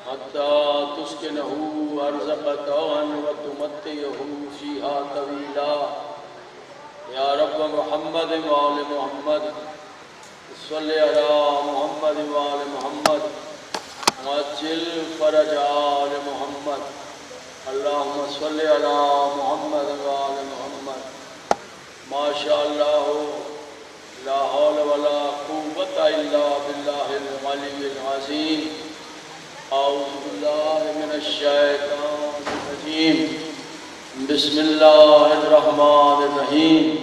حتى تسكنه أرزق طوعا وتمتعه فيها طويلا يا رب محمد وآل محمد صل على محمد وآل محمد وعجل فرج آل محمد اللهم صل على محمد وآل محمد ما شاء الله لا حول ولا قوة إلا بالله العلي العظيم أعوذ بالله من الشيطان الرجيم بسم الله الرحمن الرحيم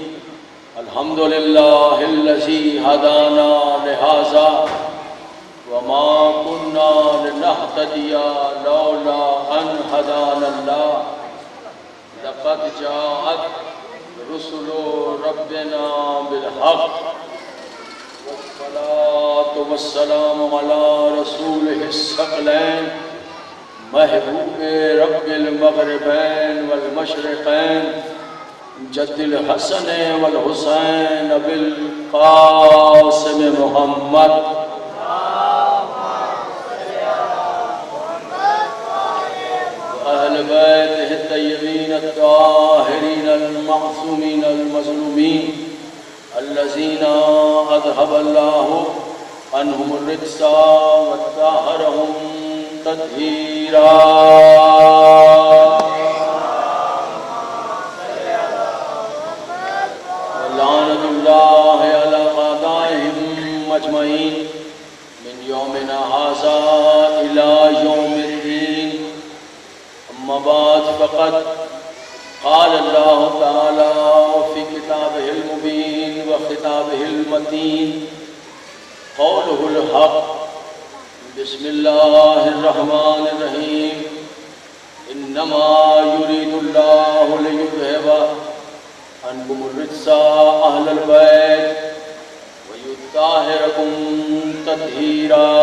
الحمد لله الذي هدانا لهذا وما كنا لنهتدي لولا أن هدانا الله لقد جاءت رسل ربنا بالحق والصلاة والسلام على رسوله الثقلين محبوب رب المغربين والمشرقين جد الحسن والحسين بالقاسم محمد وأهل بيته الطيبين الطاهرين المعصومين المظلومين الذين أذهب الله عنهم الرجس وطهرهم تطهيرا ولعنة الله على أعدائهم أجمعين من يومنا هذا إلى يوم الدين أما بعد فقد قال الله تعالى في كتابه المبين وخطابه المتين قوله الحق بسم الله الرحمن الرحيم إنما يريد الله ليذهب عنكم الرجس أهل البيت ويطهركم تطهيرا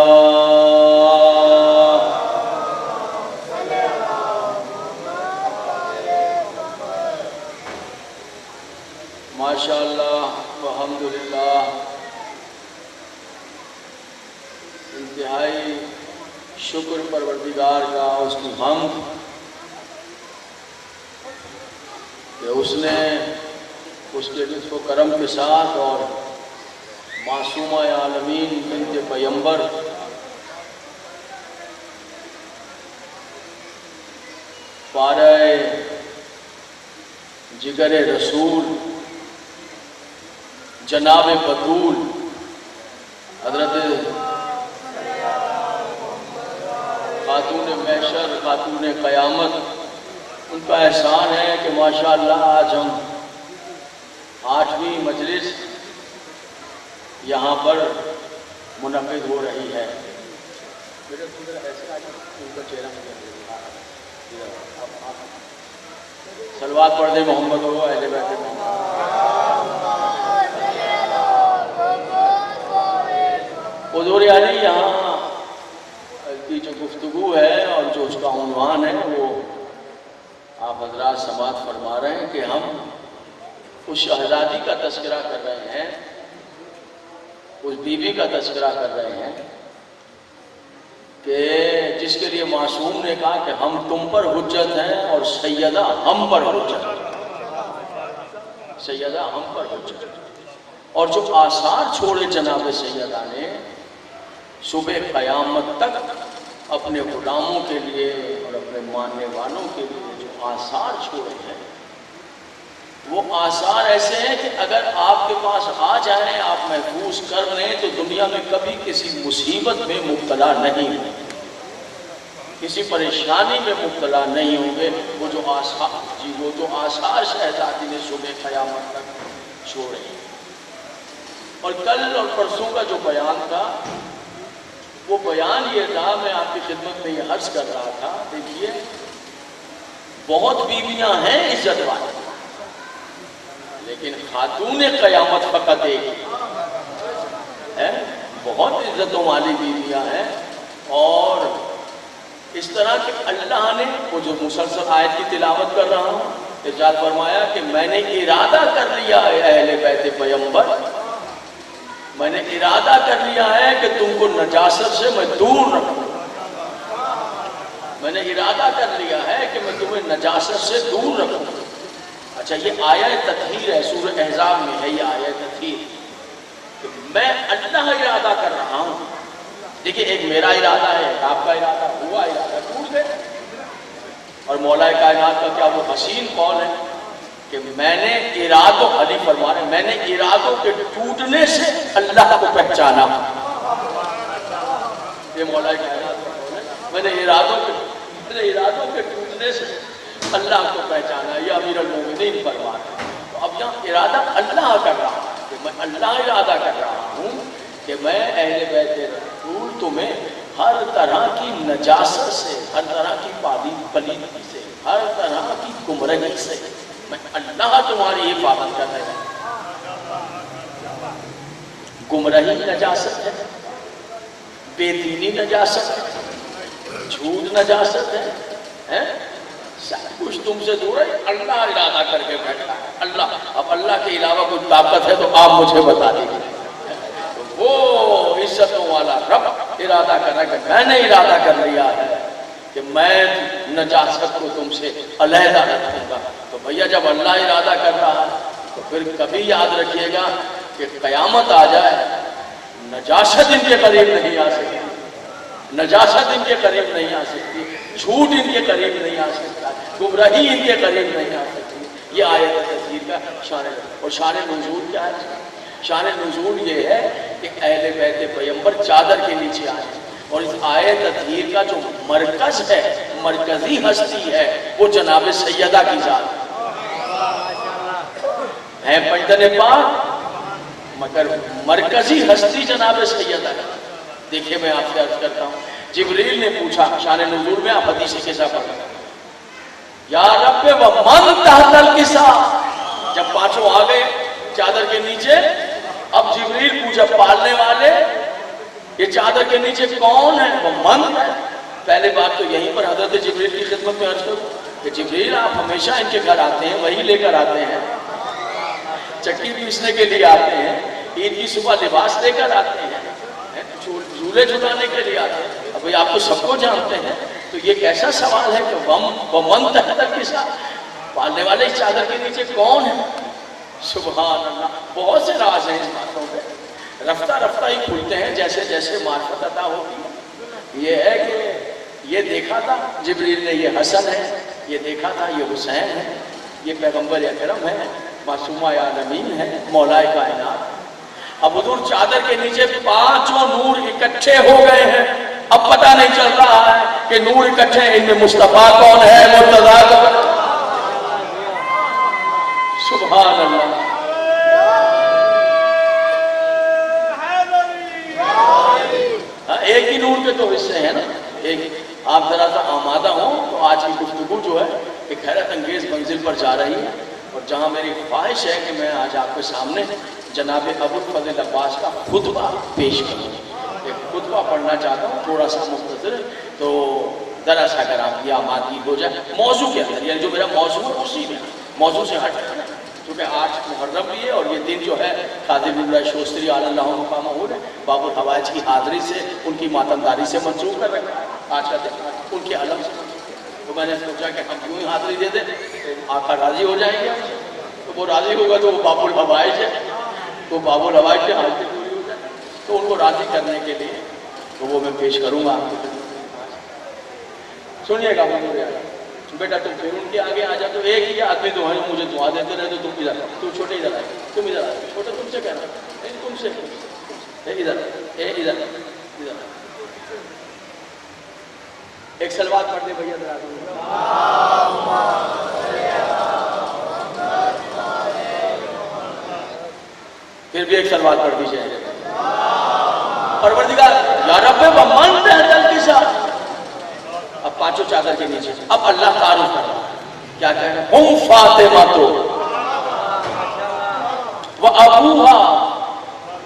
ماشاءاللہ والحمدللہ انتہائی شکر پروردگار کا اس کی حمد کہ اس نے اس کے لطف و کرم کے ساتھ اور معصومہ عالمین بنت پیمبر پارہ جگر رسول جناب بطول حضرت خاتون محشر خاتون قیامت ان کا احسان ہے کہ ماشاءاللہ آج ہم 8ویں مجلس یہاں پر منعقد ہو رہی ہے صلوات پڑھ دیں محمد ہو اہل بیت محمد حضور علی یہاں کی جو گفتگو ہے اور جو اس کا عنوان ہے وہ آپ حضرات سماعت فرما رہے ہیں کہ ہم اس شہزادی کا تذکرہ کر رہے ہیں اس بیوی کا تذکرہ کر رہے ہیں کہ جس کے لیے معصوم نے کہا کہ ہم تم پر حجت ہیں اور سیدہ ہم پر حجت سیدہ ہم پر حجت اور جو آثار چھوڑے جناب سیدہ نے صبح قیامت تک اپنے غلاموں کے لیے اور اپنے ماننے والوں کے لیے جو آثار چھوڑے ہیں وہ آثار ایسے ہیں کہ اگر آپ کے پاس آ جائیں آپ محفوظ کر لیں تو دنیا میں کبھی کسی مصیبت میں مبتلا نہیں ہوں گے کسی پریشانی میں مبتلا نہیں ہوں گے وہ جو آثار شہزادی نے صبح قیامت تک چھوڑے ہیں اور کل اور پرسوں کا جو بیان تھا وہ بیان یہ تھا میں آپ کی خدمت میں یہ عرض کر رہا تھا دیکھیے بہت بیویاں ہیں عزت والی لیکن خاتون قیامت فقط ایک ہے بہت عزتوں والی بیویاں ہیں اور اس طرح کہ اللہ نے وہ جو مسلسل آیت کی تلاوت کر رہا ہوں ارشاد فرمایا کہ میں نے ارادہ کر لیا ہے اہل بیت پیغمبر میں نے ارادہ کر لیا ہے کہ تم کو نجاست سے میں دور رکھوں ارادہ کر لیا ہے کہ میں تمہیں نجاست سے دور رکھوں. اچھا یہ آیت تطہیر ہے، سورہ احزاب میں ہے یہ آیت تطہیر کہ میں اللہ ارادہ کر رہا ہوں. دیکھیے ایک میرا ارادہ ہے، ایک آپ کا ارادہ، ہوا ارادہ ٹوٹ گئے. اور مولا کائنات کا کیا وہ حسین قول ہے کہ میں نے ارادوں، علی فرما رہے ہیں، میں نے ارادوں کے ٹوٹنے سے اللہ کو پہچانا. یہ مولا کائنات کا قول ہے، میں نے ارادوں کے ٹوٹنے سے اللہ کو پہچانا. یہ امیر المومنین فرما رہے ہیں. تو اب یہاں ارادہ اللہ کر رہا ہوں کہ میں اللہ ارادہ کر رہا ہوں کہ میں اہل بیت رسول تمہیں ہر طرح کی نجاست سے، ہر طرح کی پلیدگی سے، ہر طرح کی گمراہی سے میں اللہ تمہاری حفاظت کر رہا ہوں. گمراہی نجاست ہے، بے دینی نجاست ہے، جھوٹ نجاست ہے، سب کچھ تم سے دور ہے. اللہ ارادہ کر کے بیٹھا ہے. اللہ، اب اللہ کے علاوہ کوئی طاقت ہے تو آپ مجھے بتا دیجیے. وہ عزتوں والا رب ارادہ کر رہا ہے کہ میں نے ارادہ کر لیا ہے کہ میں نجاست کو تم سے علیحدہ رکھوں گا. تو بھیا جب اللہ ارادہ کر رہا ہے تو پھر کبھی یاد رکھیے گا کہ قیامت آ جائے نجاست ان کے قریب نہیں آ سکتی، نجاست ان کے قریب نہیں آ سکتی، جھوٹ ان کے قریب نہیں آ سکتا، گمراہی ان کے قریب نہیں آ سکتی. یہ آیت تطہیر کا شان ہے. اور شان نزول کیا ہے؟ شان نزول یہ ہے کہ اہل بیت پیغمبر چادر کے نیچے آئے. اور اس آیت تطہیر کا جو مرکز ہے، مرکزی ہستی ہے، وہ جناب سیدہ کی ذات ہے. پنجتن پاک مگر مرکزی ہستی جناب سیدہ ہے. دیکھیے میں آپ سے عرض کرتا ہوں، جبریل نے پوچھا شان نزول میں، آپ حدیث قصہ پڑھیں، یا رب ومن تحت الکسا. جب پانچوں آ گئے چادر کے نیچے، اب جبریل پوچھا پالنے والے یہ چادر کے نیچے کون ہے؟ وہ من ہے. پہلے بات تو یہیں پر حضرت جبریل کی خدمت میں عرض کروں کہ جبریل آپ ہمیشہ ان کے گھر آتے ہیں، وہی لے کر آتے ہیں، چکی پیسنے کے لیے آتے ہیں، عید کی صبح لباس لے کر آتے ہیں، جھولے جھلانے کے لیے آتے ہیں. اب آپ تو سب کو جانتے ہیں، تو یہ کیسا سوال ہے کہ ومن تحت الکسا، پالنے والے اس چادر کے نیچے کون ہے؟ سبحان اللہ. بہت سے راز ہیں اس باتوں میں، رفتہ رفتہ ہی کھلتے ہیں جیسے جیسے معرفت عطا ہوتی ہے. یہ ہے کہ یہ دیکھا تھا جبریل نے، یہ حسن ہے، یہ دیکھا تھا یہ حسین ہے، یہ پیغمبر اکرم ہے، معصومہ عالمین ہے، مولا کائنات. اب حضور چادر کے نیچے پانچوں نور اکٹھے ہو گئے ہیں. اب پتہ نہیں چل رہا ہے کہ نور اکٹھے ہیں، ان میں مصطفیٰ کون ہے، مرتضیٰ کون ہے. سبحان اللہ. ایک ہی نور کے تو حصے ہیں نا. ایک آپ ذرا سا آمادہ ہوں تو آج کی گفتگو جو ہے ایک حیرت انگیز منزل پر جا رہی ہے. اور جہاں میری خواہش ہے کہ میں آج آپ کے سامنے جناب ابوالفضل عباس کا خطبہ پیش کروں. ایک خطبہ پڑھنا چاہتا ہوں تھوڑا سا مختصر، تو ذرا سا اگر آپ کی آمادگی ہو جائے موضوع کے اندر، یعنی جو میرا موضوع ہے اسی میں، موضوع سے ہٹ کر، کیونکہ آج محرم بھی ہے اور یہ دن جو ہے خادم اللہ شوستری علی اللہ مقامہ ہو رہے باب الحوائج کی حاضری سے، ان کی ماتمداری سے منسوخ کر رکھا ہے. آج کا دن ان کے علم سے منسوخ ہے. تو میں نے سوچا کہ ہم کیوں ہی حاضری دے دیں، آقا راضی ہو جائیں گے. تو وہ راضی ہوگا تو وہ باب الحوائج ہے، تو باب الحوائج کی حاضری پوری ہو جائے. تو ان کو راضی کرنے کے لیے تو وہ میں پیش کروں گا آپ کو. سنیے گا بیٹا، تم پھر ان کے آگے آ جاؤ. تو ایک ہی آدمی تو ہے مجھے دعا دیتے رہے، تو تم ادھر، تم چھوٹے ادھر آئے، تم ادھر آئے، چھوٹے تم سے کہنا نہیں، تم سے ادھر ادھر ادھر. ایک سلوات پڑھ دے بھیا ذرا. پھر بھی ایک سلوات پڑھ دیجیے. پروردگار یا رب ومن تحت الکسا. اب پانچوں چادر کے نیچے، اب اللہ تعارف کر رہا ہے. کیا کہہ رہا ہے؟ ہم فاطمہ تو وابوہا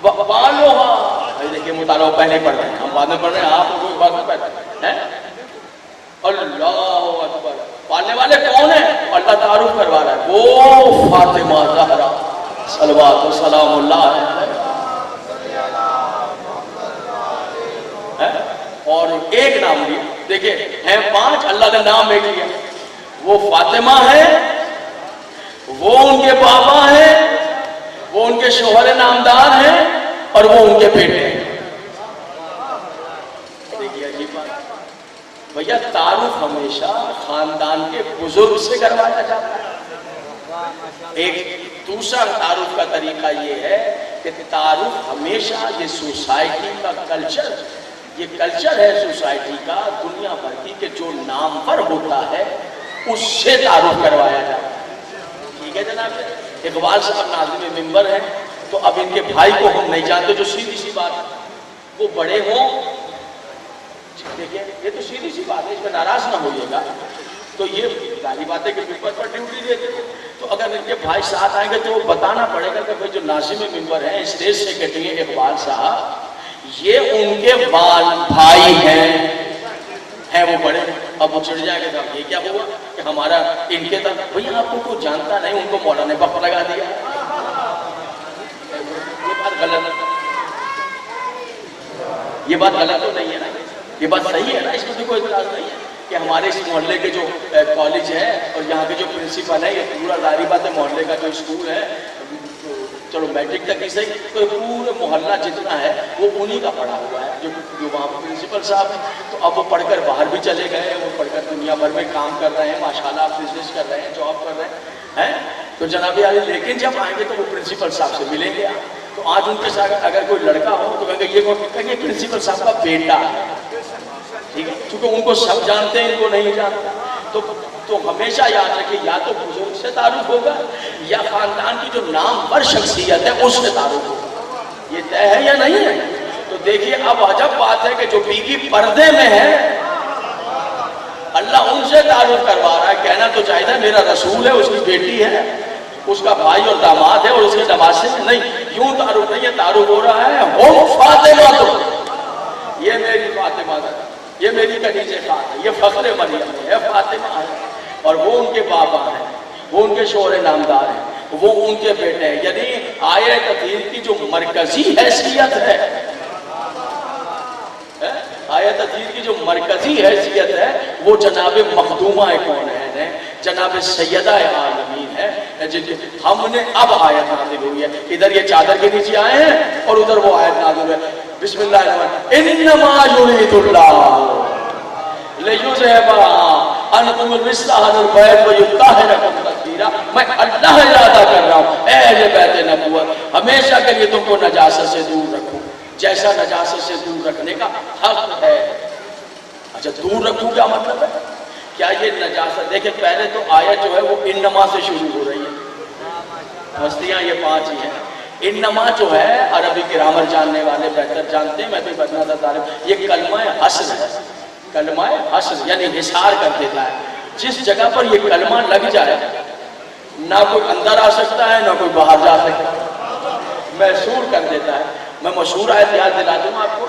وبالوہا. دیکھیے مطالعہ پہلے پڑھ رہے ہیں، ہم بعد میں پڑھ رہے ہیں، آپ کوئی بات میں پہلے ہیں. اللہ اکبر. پالنے والے کون ہیں؟ اللہ تعارف کروا رہا ہے. وہ فاطمہ زہرا صلوات و سلام اللہ علیہ. اور ایک نام لیا. دیکھیں ہیں 5, اللہ نے نام ایک لیا. وہ فاطمہ ہے, وہ ان کے بابا ہیں, وہ ان کے شوہر نامدار ہیں, اور وہ ان کے بیٹے ہیں. دیکھیے عجیب بات. بھیا تعارف ہمیشہ خاندان کے بزرگ سے کروایا جاتا ہے. ایک دوسرا تعارف کا طریقہ یہ ہے کہ تعارف ہمیشہ یہ سوسائٹی کا کلچر, یہ کلچر ہے سوسائٹی کا دنیا بھر کی کہ جو نامور ہوتا ہے اس سے تعارف کروایا جاتا ہے. ٹھیک ہے جناب. اقبال صاحب ناظم منبر ہیں, تو اب ان کے بھائی کو ہم نہیں جانتے, جو سیدھی سی بات ہے. وہ بڑے ہوں, دیکھیں یہ تو سیدھی سی بات ہے, اس میں ناراض نہ ہوئیے گا. تو یہ ساری باتیں کہ ممبر پر ڈیوٹی دیتے ہیں, تو اگر ان کے بھائی ساتھ آئیں گے تو بتانا پڑے گا کہ جو ناظم ممبر ہیں, اسٹیج سیکرٹری ہیں اقبال صاحب, یہ ان کے بھائی ہیں وہ بڑے. اب وہ چڑھ جائیں گے تو یہ کیا ہوا کہ ہمارا ان کے طرف, بھئی آپ کو کوئی جانتا نہیں, ان کو مولانا نے بپ لگا دیا. یہ بات غلط ہے, یہ بات غلط تو نہیں ہے نا, یہ بات صحیح ہے نا, اس میں تو کوئی اعتراض نہیں ہے کہ ہمارے اس محلے کے جو کالج ہے اور یہاں کے جو پرنسپل ہے, یہ پورا ظاہری بات ہے محلے کا جو اسکول ہے, چلو میٹرک تک ہی صحیح, تو پورے محلہ جتنا ہے وہ انہی کا پڑھا ہوا ہے, جو وہاں پرنسپل صاحب ہیں. تو اب وہ پڑھ کر باہر بھی چلے گئے, وہ پڑھ کر دنیا بھر میں کام کر رہے ہیں, ماشاءاللہ بزنس کر رہے ہیں, جاب کر رہے ہیں. تو جناب عالی, لیکن جب آئیں گے تو وہ پرنسپل صاحب سے ملیں گے. تو آج ان کے ساتھ اگر کوئی لڑکا ہو تو کہیں گے یہ پرنسپل صاحب کا بیٹا ہے. ٹھیک ہے, چونکہ ان کو سب جانتے ہیں, ان کو نہیں جانتا. تو ہمیشہ یاد رکھیں, یا تو بزرگ سے تعارف ہوگا یا خاندان کی جو نامور شخصیت ہے اس سے تعارف ہوگا. یہ طے ہے یا نہیں ہے؟ تو دیکھیے اب عجب بات ہے کہ جو بیوی پردے میں ہے اللہ ان سے تعارف کروا رہا ہے. کہنا تو چاہیے تھا میرا رسول ہے, اس کی بیٹی ہے, اس کا بھائی اور داماد ہے, اور اس کے نواسے نہیں. یوں تعارف نہیں ہے, تعارف ہو رہا ہے ہم فاطمہ, تو یہ میری فاطمہ ہے, یہ میری کنیزہ خان ہے, یہ فخر مریم ہے, یہ فاطمہ ہے, اور وہ ان کے بابا ہیں, وہ ان کے شوہر نامدار ہیں, وہ ان کے بیٹے ہیں. یعنی آیت تطہیر کی جو مرکزی حیثیت ہے, آیت تطہیر کی جو مرکزی حیثیت ہے وہ جناب مخدومہ کونین ہے, جناب سیدہ عالمین ہے. ہم نے اب آیت نازل ہوئی ہے, ادھر یہ چادر کے نیچے آئے ہیں اور ادھر وہ آیت نازل ہے. بسم اللہ الرحمن الرحیم, انما یرید اللہ لیذھب عنکم الرجس اہل البیت ویطہرکم تطہیرا. میں اللہ ارادہ کر رہا ہوں اے اہل بیت نبوت, ہمیشہ کے لیے تم کو نجاست سے دور رکھوں, جیسا نجاست سے دور رکھنے کا حق ہے. اچھا دور رکھوں کیا مطلب ہے؟ کیا یہ نجاست, دیکھیں پہلے تو آیت جو ہے وہ انما سے شروع ہو رہی ہے, مستیاں یہ 5 ہی ہیں. انما جو ہے عربی گرامر جاننے والے بہتر جانتے ہیں, میں تو بدنا تھا طالب, یہ کلمہ حصر ہے. کلمہ حصر یعنی حصار کر دیتا ہے. جس جگہ پر یہ کلمہ لگ جائے نہ کوئی اندر آ سکتا ہے نہ کوئی باہر جا سکتا ہے, محصور کر دیتا ہے. میں مشہور آیت یاد دلا دوں آپ کو,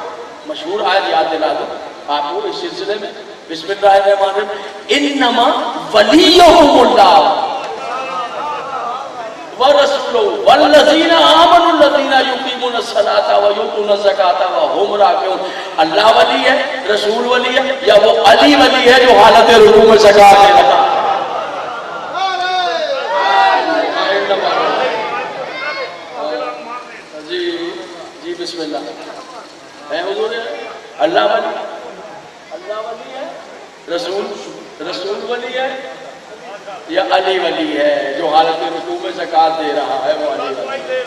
مشہور آیت یاد دلا دوں آپ کو اس سلسلے میں. بسم اللہ الرحمن الرحیم, انما ولیہم اللہ ورسولہ والذین آمنوا الذین یقیمون الصلاۃ ویؤتون الزکاۃ وہم راکعون. اللہ ولی ہے, رسول ولی ہے, یا وہ علی ولی ہے جو حالت رکوع میں زکات دے رہا ہے؟ جی بسم اللہ ہے حضور, اللہ ولی, اللہ ولی ہے, رسول ولی ہے, یا علی ولی ہے جو حالت رکوع میں زکات دے رہا ہے, وہ علی ولی.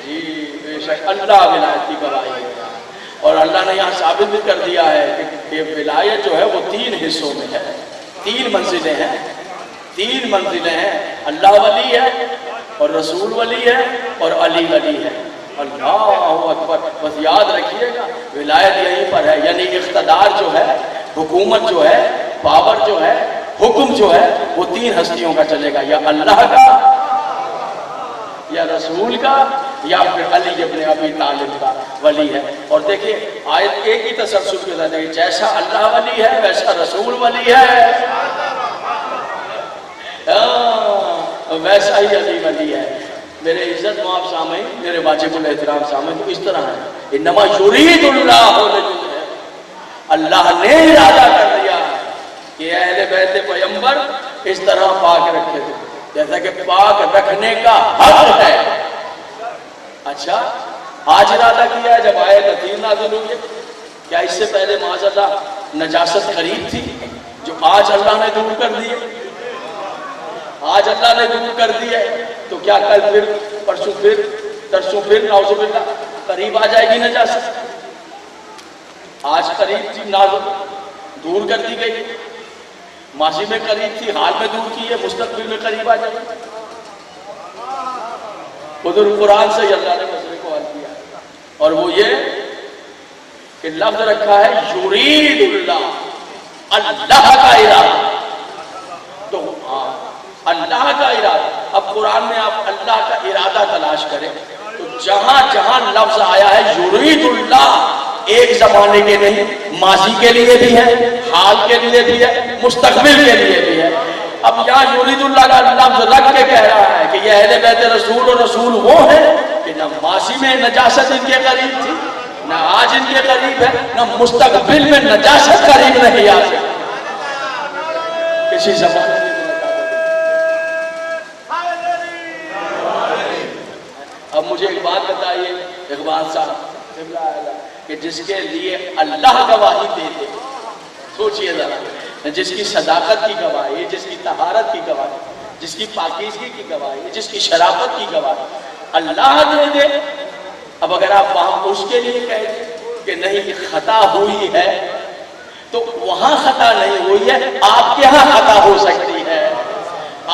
جی بے شک اللہ ولایت کی گواہی دے رہا ہے, اور اللہ نے یہاں ثابت بھی کر دیا ہے کہ ولایت جو ہے وہ 3 حصوں میں ہے, 3 منزلیں ہیں, 3 منزلیں ہیں. اللہ ولی ہے اور رسول ولی ہے اور علی ولی ہے. اللہ اکبر. بس یاد رکھیے گا ولایت یہیں پر ہے, یعنی اقتدار جو ہے, حکومت جو ہے, پاور جو ہے, حکم جو ہے وہ 3 ہستیوں کا چلے گا, یا اللہ کا, یا رسول کا, یا پھر علی ابن ابی طالب کا ولی ہے. اور دیکھیں آیت ایک ہی تسلسل کے ساتھ, جیسا اللہ ولی ہے ویسا رسول ولی ہے, ویسا ہی علی ولی ہے. میرے عزت معاف سامعین, میرے واجب الاحترام سامعین, تو اس طرح ہے انما یرید اللہ, اللہ نے ارادہ کر دیا کہ اہل بیت پیغمبر اس طرح پاک رکھے تھے جیسا کہ پاک رکھنے کا حق ہے۔ اچھا آج ارادہ کیا ہے جب آئے نذیر نازل ہوئی، کیا اس سے پہلے معاذ اللہ نجاست قریب تھی جو آج اللہ نے دور کر دی ہے؟ آج اللہ نے دور کر دی ہے تو کیا کل پھر پرسوں پھر ترسوں پھر نعوذ باللہ قریب آ جائے گی نجاست؟ آج قریب تھی نازل دور کر دی گئی، ماضی میں قریب تھی حال میں دور کی ہے، مستقبل میں قریب آ جائے گی۔ خود قرآن سے اللہ نے مسئلے کو حل کیا اور وہ یہ کہ لفظ رکھا ہے یرید اللہ، اللہ کا ارادہ۔ تو اللہ کا ارادہ، اب قرآن میں آپ اللہ کا ارادہ تلاش کریں تو جہاں جہاں لفظ آیا ہے یرید اللہ، ایک زمانے کے نہیں، ماضی کے لیے بھی ہے، حال کے لیے بھی ہے، مستقبل کے لیے بھی ہے۔ اب یہاں یرید اللہ کا لفظ رکھ کے کہہ رہا ہے کہ یہ اہل بیت رسول اور رسول وہ ہے کہ نہ ماضی میں نجاست ان کے قریب تھی، نہ آج ان کے قریب ہے، نہ مستقبل میں نجاست قریب نہیں آ سکتی کسی زمانے میں۔ اب مجھے ایک بات بتائیے اقبال صاحب کہ جس کے لیے اللہ گواہی دیتے، سوچئے ذرا، جس کی صداقت کی گواہی، جس کی طہارت کی گواہی، جس کی پاکیزگی کی گواہی، جس کی شرافت کی گواہی اللہ دے دے، اب اگر آپ وہاں اس کے لیے کہتے کہ نہیں خطا ہوئی ہے تو وہاں خطا نہیں ہوئی ہے، آپ کے ہاں خطا ہو سکتی ہے،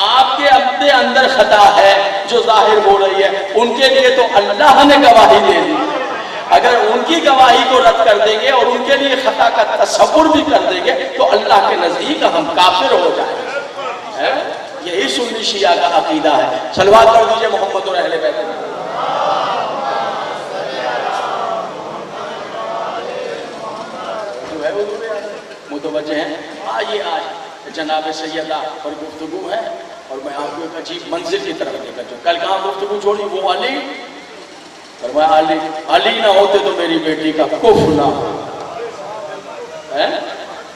آپ کے اپنے اندر خطا ہے جو ظاہر ہو رہی ہے، ان کے لیے تو اللہ نے گواہی دے دی۔ اگر ان کی گواہی کو رد کر دیں گے اور ان کے لیے خطا کا تصور بھی کر دیں گے تو اللہ کے نزدیک ہم کافر ہو جائیں گے۔ یہی سنی شیعہ کا عقیدہ ہے۔ صلوات پڑھ دیجئے محمد اور اہل بیت میں۔ جو ہے وہ متوجہ ہیں۔ آئیے آج جناب سیدہ پر گفتگو ہے اور میں آپ کو ایک عجیب منزل کی طرف لے کر جاؤں۔ کل کہاں گفتگو چھوڑی؟ وہ علی، فرمایا علی نہ ہوتے تو میری بیٹی کا کفر نہ ہو۔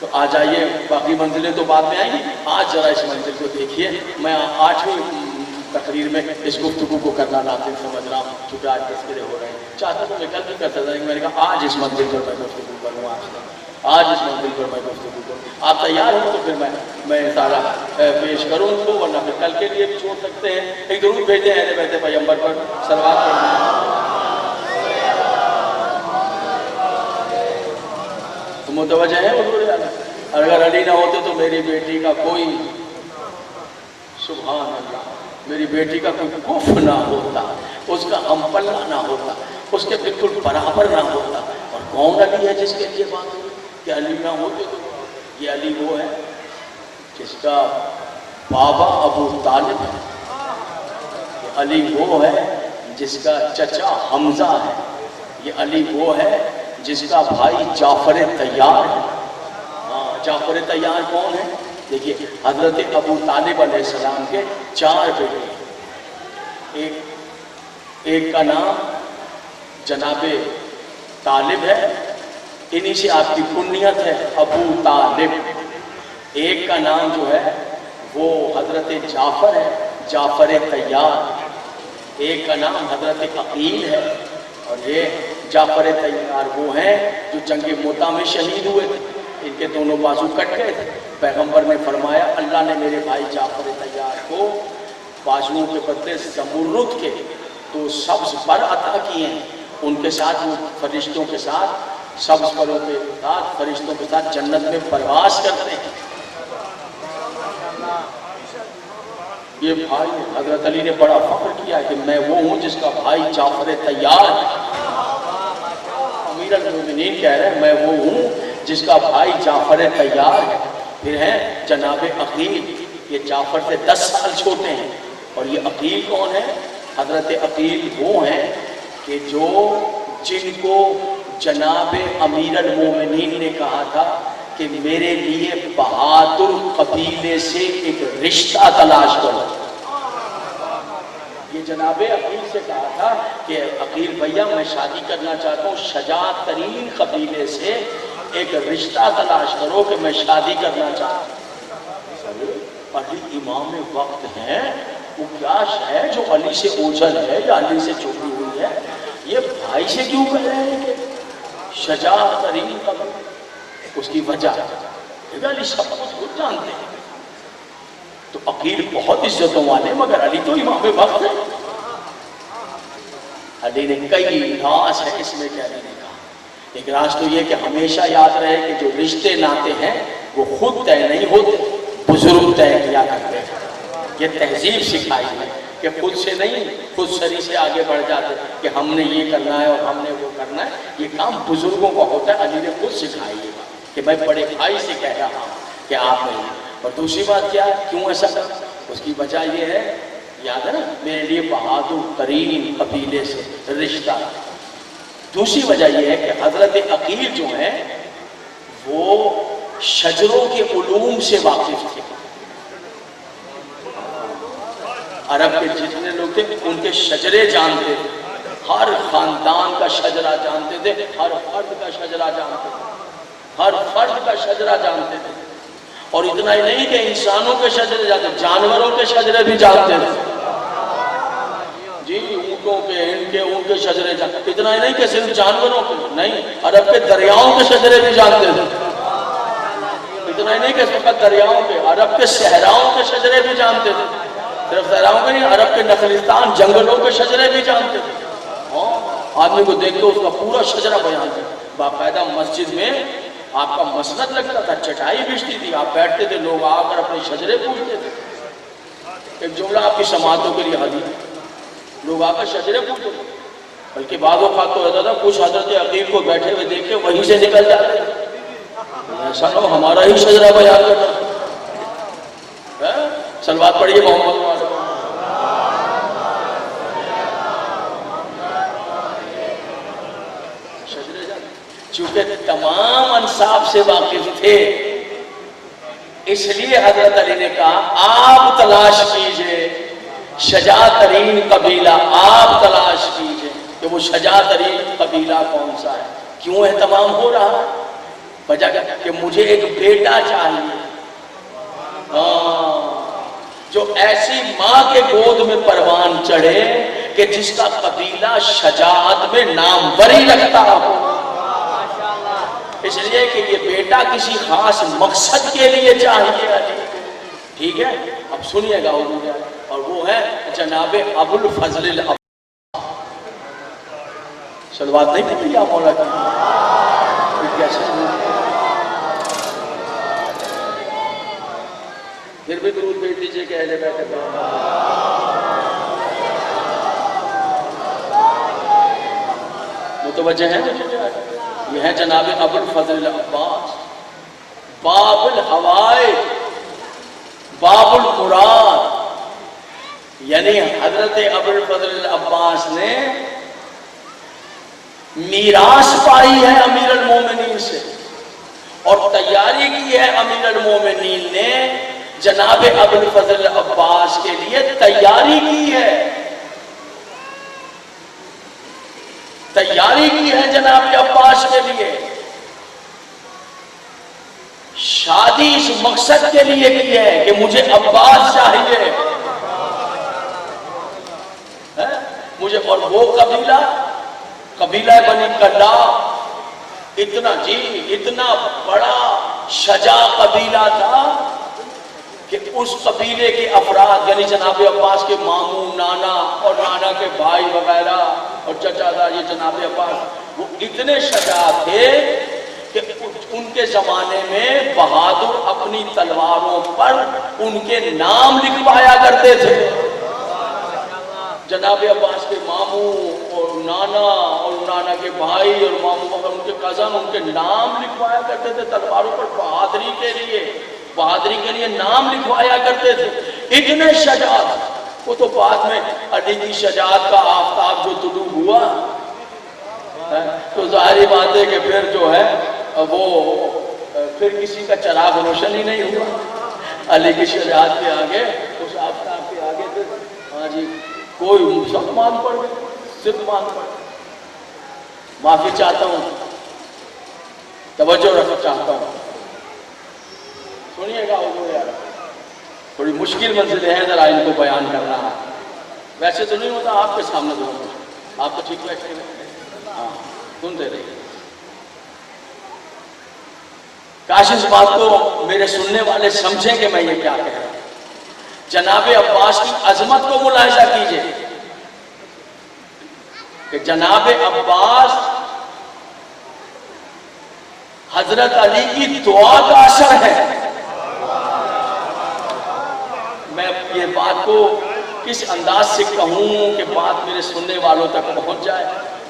تو آ جائیے، باقی منزلیں تو بعد میں آئیں گی، آج ذرا اس منزل کو دیکھیے۔ میں 8ویں تقریر میں اس گفتگو کو کرنا لازم سمجھ رہا ہوں کیونکہ آج تذکرے ہو رہے ہیں۔ چاہتا تو میں کل بھی کرتا تھا، میں نے کہا آج اس منزل پر میں گفتگو کروں، آج اس منزل پر میں گفتگو کروں۔ آپ تیار ہوں تو پھر میں سارا پیش کروں ان کو، ورنہ پھر کل کے لیے بھی چھوڑ سکتے ہیں۔ ایک ضرور بھیجیں اہل بیت پیغمبر پر صلوات پڑھیں۔ متوجہ ہے حضور اعلیٰ، اگر علی نہ ہوتے تو میری بیٹی کا کوئی، سبحان اللہ، میری بیٹی کا کوئی کفر نہ ہوتا، اس کا ہم پلہ نہ ہوتا، اس کے بالکل برابر نہ ہوتا۔ اور کون علی ہے جس کے لیے بات ہوئی کہ علی نہ ہوتے تو؟ یہ علی وہ ہے جس کا بابا ابو طالب ہے، یہ علی وہ ہے جس کا چچا حمزہ ہے، یہ علی وہ ہے جس کا بھائی جعفر طیار ہے۔ جعفر طیار کون ہے؟ دیکھیے حضرت ابو طالب علیہ السلام کے 4 بیٹے، ایک کا نام جناب طالب ہے، انہی سے آپ کی کنیت ہے ابو طالب۔ ایک کا نام جو ہے وہ حضرت جعفر ہے، جعفر طیار۔ ایک کا نام حضرت عقیل ہے، اور یہ جعفر طیار وہ ہیں جو جنگ موتا میں شہید ہوئے تھے، ان کے دونوں بازو کٹ گئے تھے۔ پیغمبر نے فرمایا اللہ نے میرے بھائی جعفر طیار کو بازوؤں کے بدلے زمرد کے 2 سبز پر عطا کیے ہیں، ان کے ساتھ وہ فرشتوں کے ساتھ، سبز پروں کے ساتھ فرشتوں کے ساتھ جنت میں پرواز کرتے ہیں۔ یہ بھائی حضرت علی نے بڑا فخر کیا کہ میں وہ ہوں جس کا بھائی جعفر طیار ہے۔ امیر المومنین کہہ رہے ہیں میں وہ ہوں جس کا بھائی جعفر طیار ہے۔ پھر ہیں جناب عقیل، یہ جعفر سے 10 سال چھوٹے ہیں، اور یہ عقیل کون ہے؟ حضرت عقیل وہ ہیں کہ جن کو جناب امیر المومنین نے کہا تھا کہ میرے لیے بہادر قبیلے سے ایک رشتہ تلاش کرو۔ یہ جناب عقیل سے کہا تھا کہ عقیل بھیا میں شادی کرنا چاہتا ہوں شجاعت ترین قبیلے سے ایک رشتہ تلاش کرو کہ میں شادی کرنا چاہتا ہوں. علی امام وقت ہیں، وہ کیا ہے جو علی سے اوجھل ہے یا علی سے چھپی ہوئی ہے؟ یہ بھائی سے کیوں کہہ رہے ہیں کہ شجاعت ترین قبل؟ اس کی وجہ علی سب کچھ خود جانتے ہیں. تو عقیل بہت عزتوں والے، مگر علی تو امام وقت ہے. علی نے کئی راز ہے اس میں کہنے نے کہا. ایک راز تو یہ کہ ہمیشہ یاد رہے کہ جو رشتے ناتے ہیں وہ خود طے نہیں ہوتے، بزرگ طے کیا کرتے ہیں. یہ تہذیب سکھائی ہے کہ خود سے نہیں، خود سری سے آگے بڑھ جاتے کہ ہم نے یہ کرنا ہے اور ہم نے وہ کرنا ہے. یہ کام بزرگوں کا ہوتا ہے. علی نے خود سکھائی ہے کہ میں بڑے بھائی سے کہہ رہا ہوں کہ آپ نہیں. اور دوسری بات کیا ہے، کیوں ایسا کرا؟ اس کی وجہ یہ ہے، یاد ہے نا، میرے لیے بہادر ترین قبیلے سے رشتہ. دوسری وجہ یہ ہے کہ حضرت عقیل جو ہیں وہ شجروں کے علوم سے واقف تھے. عرب کے جتنے لوگ تھے ان کے شجرے جانتے تھے، ہر خاندان کا شجرہ جانتے تھے، ہر فرد کا شجرہ جانتے تھے، ہر فرد کا شجرہ جانتے تھے. اور اتنا ہی نہیں کہ انسانوں کے شجرے جانتے، جانوروں کے شجرے بھی جانتے تھے. جی اونٹوں کے، ان کے شجرے جانتے. اتنا ہی نہیں کہ صرف جانوروں کے، نہیں، عرب کے دریاؤں کے شجرے بھی جانتے تھے. اتنا ہی نہیں کہ فقط دریاؤں کے، عرب کے صحراؤں کے شجرے بھی جانتے تھے. صرف صحراؤں کے نہیں، عرب کے نخلستان جنگلوں کے شجرے بھی جانتے تھے. آدمی کو دیکھ کے اس کا پورا شجرہ بیان تھا. باقاعدہ مسجد میں آپ کا مسند لگتا تھا، چٹائی بچھتی تھی، آپ بیٹھتے تھے، لوگ آ کر اپنے شجرے پوچھتے تھے. ایک جملہ آپ کی سماعتوں کے لیے حاضر، لوگ آ کر شجرے پوچھتے تھے. بلکہ بعض اوقات تو ہوتا تھا کچھ حضرت عقیل کو بیٹھے ہوئے دیکھ کے وہیں سے نکل جاتے تھے. ایسا نہ ہو ہمارا ہی شجرہ بیان کرنا. صلوات پڑھیے محمد والے. چونکہ تمام انصاف سے واقف تھے، اس لیے حضرت علی نے کہا آپ تلاش کیجئے شجاع ترین قبیلہ، آپ تلاش کیجئے کہ وہ شجاع ترین قبیلہ کون سا ہے. کیوں اہتمام ہو رہا ہے؟ وجہ کہ مجھے ایک بیٹا چاہیے، جو ایسی ماں کے گود میں پروان چڑھے کہ جس کا قبیلہ شجاعت میں ناموری رکھتا ہو. اس لیے کہ یہ بیٹا کسی خاص مقصد کے لیے چاہیے. ٹھیک ہے، اب سنیے گا اردو میں، اور وہ ہے جناب ابو الفضل العباس. صلوات نہیں کرتی آپ مولا کی؟ پھر بھی درود بھیج دیجیے کہ اہل بیت متوجہ ہیں. یہ ہے جناب ابو الفضل العباس، باب الحوائج، باب المراد. یعنی حضرت ابو الفضل العباس نے میراث پائی ہے امیر المومنین سے، اور تیاری کی ہے امیر المومنین نے جناب ابو الفضل العباس کے لیے تیاری کی ہے. تیاری کی ہے جناب عباس کے لیے. شادی اس مقصد کے لیے کی ہے کہ مجھے عباس چاہیے مجھے. اور وہ قبیلہ بنی کلاب اتنا بڑا شجاع قبیلہ تھا کہ اس قبیلے کے افراد یعنی جناب عباس کے ماموں، نانا اور نانا کے بھائی وغیرہ اور چچا دادا جناب عباس، وہ اتنے شجاع تھے کہ ان کے زمانے میں بہادر اپنی تلواروں پر ان کے نام لکھوایا کرتے تھے. جناب عباس کے ماموں اور نانا کے بھائی اور ماموں اور ان کے کزن ان کے نام لکھوایا کرتے تھے تلواروں پر، بہادری کے لیے نام لکھوایا کرتے تھے. اتنے شجاع. وہ تو بعد میں علی کی شجاعت کا آفتاب جو طلوع ہوا تو ظاہری بات ہے کہ پھر جو ہے وہ پھر کسی کا چراغ روشن ہی نہیں ہوا. علی کی شجاعت کے آگے، اس آفتاب کے آگے پھر ہاں جی کوئی سب مان پڑ گئے، صرف مان پڑ. معافی چاہتا ہوں توجہ رکھنا چاہتا ہوں، سنیے گا حضور یار، تھوڑی مشکل منزلیں ہیں، ذرا ان کو بیان کرنا ہے، ویسے تو نہیں ہوتا آپ کے سامنے دونوں، آپ تو ٹھیک بیٹھے ہیں، ہاں سنتے رہیے۔ کاش اس بات کو میرے سننے والے سمجھیں کہ میں یہ کیا کہہ رہا ہوں۔ جناب عباس کی عظمت کو ملاحظہ کیجئے کہ جناب عباس حضرت علی کی دعا کا اثر ہے۔ میں یہ بات کو کس انداز سے کہوں کہ بات میرے سننے والوں تک پہنچ جائے،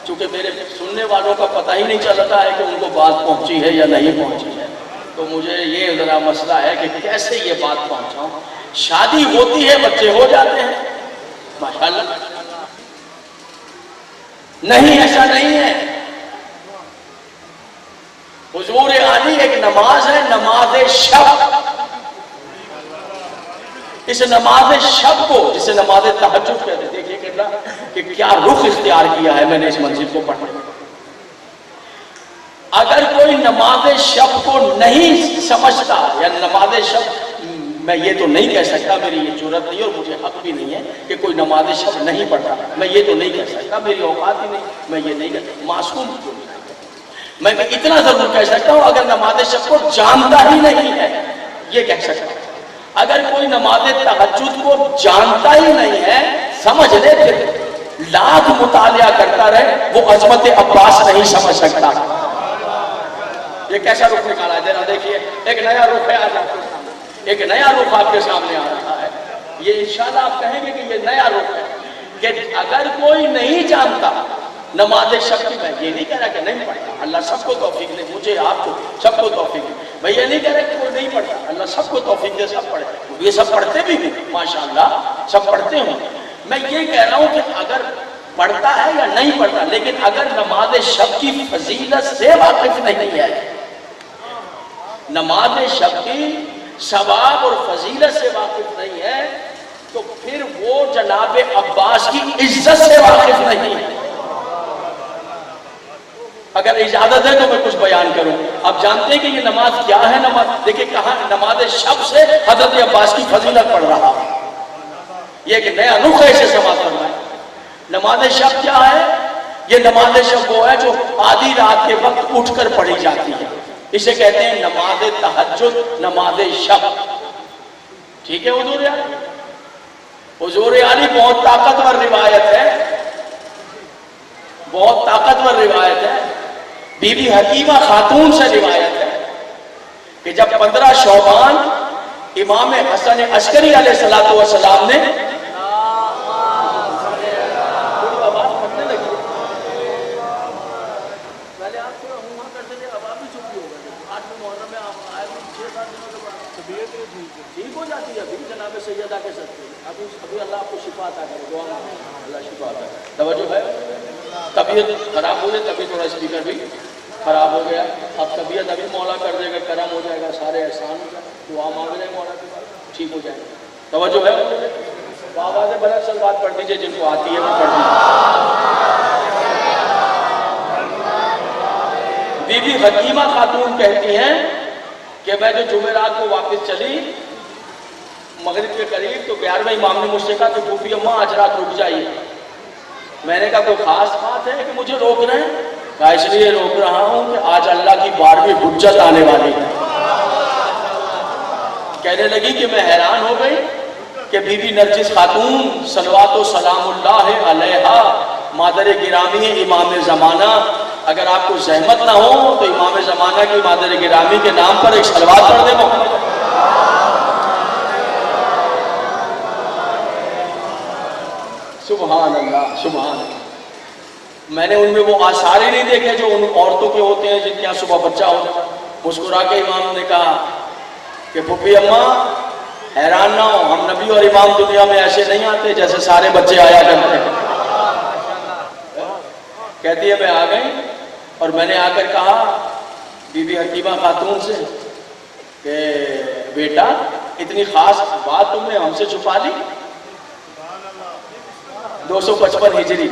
چونکہ میرے سننے والوں کا پتہ ہی نہیں چلتا ہے کہ ان کو بات پہنچی ہے یا نہیں پہنچی ہے، تو مجھے یہ ذرا مسئلہ ہے کہ کیسے یہ بات پہنچاؤں۔ شادی ہوتی ہے، بچے ہو جاتے ہیں، ماشاءاللہ، نہیں ایسا نہیں ہے۔ حضور علی ایک نماز ہے، نماز شب، اس نماز شب کو جسے نماز تہجد کہتے ہیں، دیکھیے کہ کیا رخ اختیار کیا ہے میں نے اس منزل کو پڑھنے۔ اگر کوئی نماز شب کو نہیں سمجھتا یا نماز شب، میں یہ تو نہیں کہہ سکتا، میری یہ جرات نہیں اور مجھے حق بھی نہیں ہے کہ کوئی نماز شب نہیں پڑھتا، میں یہ تو نہیں کہہ سکتا، میری اوقات ہی نہیں، میں یہ نہیں کہتا، معصوم کیوں نہیں کہتا۔ میں اتنا ضرور کہہ سکتا ہوں اگر نماز شب کو جانتا ہی نہیں ہے، یہ کہہ سکتا ہوں۔ اگر کوئی نماز تہجد کو جانتا ہی نہیں ہے، سمجھ لے پھر لاکھ مطالعہ کرتا رہے، وہ عظمت عباس نہیں سمجھ سکتا۔ یہ کیسا رخ نکالا ہے ذرا دیکھیے، ایک نیا رخ ہے آج آپ کے سامنے، ایک نیا رخ آپ کے سامنے آ رہا ہے۔ یہ انشاءاللہ آپ کہیں گے کہ یہ نیا رخ ہے کہ اگر کوئی نہیں جانتا نماز شب کی، میں یہ نہیں کہہ رہا کہ نہیں پڑھتا، اللہ سب کو توفیق دے، مجھے آپ کو سب کو توفیق دے، میں یہ نہیں کہہ رہا کہ کوئی نہیں پڑھتا، اللہ سب کو توفیق دے، سب پڑھے، یہ سب پڑھتے بھی ہیں ماشاءاللہ، سب پڑھتے ہوں۔ میں یہ کہہ رہا ہوں کہ اگر پڑھتا ہے یا نہیں پڑھتا، لیکن اگر نماز شب کی فضیلت سے واقف نہیں ہے، نماز شب کی ثواب اور فضیلت سے واقف نہیں ہے، تو پھر وہ جناب عباس کی عزت سے واقف نہیں ہے۔ اگر اجازت ہے تو میں کچھ بیان کروں۔ آپ جانتے ہیں کہ یہ نماز کیا ہے؟ نماز دیکھیں کہاں نماز شب سے حضرت عباس کی فضیلت پڑھ رہا، یہ ایک نیا رخ ہے، اسے سماعت کرنا ہے۔ نماز شب کیا ہے؟ یہ نماز شب وہ ہے جو آدھی رات کے وقت اٹھ کر پڑھی جاتی ہے، اسے کہتے ہیں نماز تہجد، نماز شب، ٹھیک ہے حضور علی؟ حضور علی بہت طاقتور روایت ہے، بہت طاقتور روایت ہے، بی بی حکیمہ خاتون سے روایت ہے کہ جب 15 شعبان امام حسن عسکری علیہ السلام نے ٹھیک ہو جاتی ہے ابھی جناب سیدہ کے ساتھ، ابھی اللہ آپ کو شفا عطا کرے، دعا مانگیں اللہ شفا عطا کرے۔ توجہ ہے، طبیعت خراب ہو جائے، تبھی تھوڑا اسپیکر بھی خراب ہو گیا، اب طبیعت ابھی مولا کر دے گا، کرم ہو جائے گا، سارے احسان ہو جائے، دعا مانگ لیں مولا کے بعد ٹھیک ہو جائے گا۔ توجہ ہے، تو آواز بلند سے بات پڑھ دیجیے، جن کو آتی ہے وہ پڑھ دیجیے۔ بی بی حکیمہ خاتون کہتی ہیں کہ میں جو جمعرات کو واپس چلی مغرب کے قریب، تو 11ویں امام نے مجھ سے کہا کہ پھوپھی اماں آج رات رک جائیے۔ میں نے کہا کوئی خاص بات ہے کہ مجھے روک رہے ہیں؟ کہا اس لیے روک رہا ہوں کہ آج اللہ کی 12ویں حجت آنے والی ہے۔ کہنے لگی کہ میں حیران ہو گئی کہ بی بی نرجس خاتون صلوات و سلام اللہ علیہا مادر گرامی امام زمانہ، اگر آپ کو زحمت نہ ہو تو امام زمانہ کی مادر گرامی کے نام پر ایک صلوات پڑھ دے محمد۔ سبحان اللہ، سبحان اللہ۔ میں نے ان میں وہ آثار ہی نہیں دیکھے جو ان عورتوں کے ہوتے ہیں جن کے یہاں صبح بچہ ہو جائے۔ مسکرا کے امام نے کہا کہ پھوپھی اماں حیران نہ ہو، ہم نبی اور امام دنیا میں ایسے نہیں آتے جیسے سارے بچے آیا کرتے ہیں۔ کہتی ہے میں آ گئی اور میں نے آ کر کہا بی بی حکیمہ خاتون سے کہ بیٹا اتنی خاص بات تم نے ہم سے چھپا لی؟ 255 ہجری۔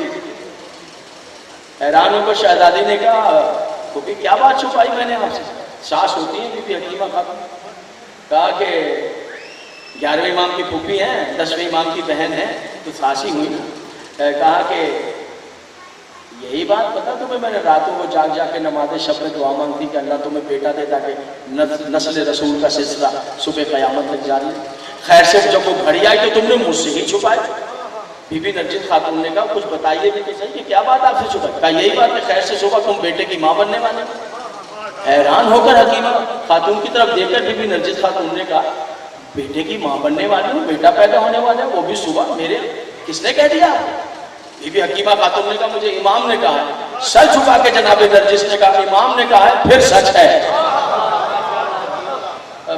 حیران ہو کر شہزادی نے کہا پھوپھی کیا بات چھپائی میں نے آپ سے؟ ساس ہوتی ہیں بی بی حکیمہ خاتون. کہا کہ 11ویں امام کی پھوپھی ہیں، 10ویں امام کی بہن ہے، تو ساس ہی ہوئی نا. کہا کہ یہی بات پتا تمہیں، میں نے راتوں کو جاگ جا کے نماز شب میں دعا مانگتی کہ اللہ تمہیں بیٹا دے تاکہ نسل رسول کا سلسلہ صبح قیامت تک جاری. خیر سے جب وہ گھڑی آئی تو تم نے مجھ سے ہی چھپائے. بی بی نرجس خاتون نے کہا کچھ بتائیے بھی کہ صحیح کہ کیا بات آپ سے چھپائی؟ کہا یہی بات ہے خیر سے صبح تم بیٹے کی ماں بننے والے. حیران ہو کر حکیمہ خاتون کی طرف دیکھ کر بی بی نرجس خاتون نے کہا بیٹے کی ماں بننے والی ہوں، بیٹا پیدا ہونے والا ہے، وہ بھی صبح میرے، کس نے کہہ دیا؟ بی بی حکیمہ خاتون نے کہا مجھے امام نے کہا ہے. سر چھپا کے جناب نرجس نے کہا امام نے کہا ہے، پھر سچ ہے،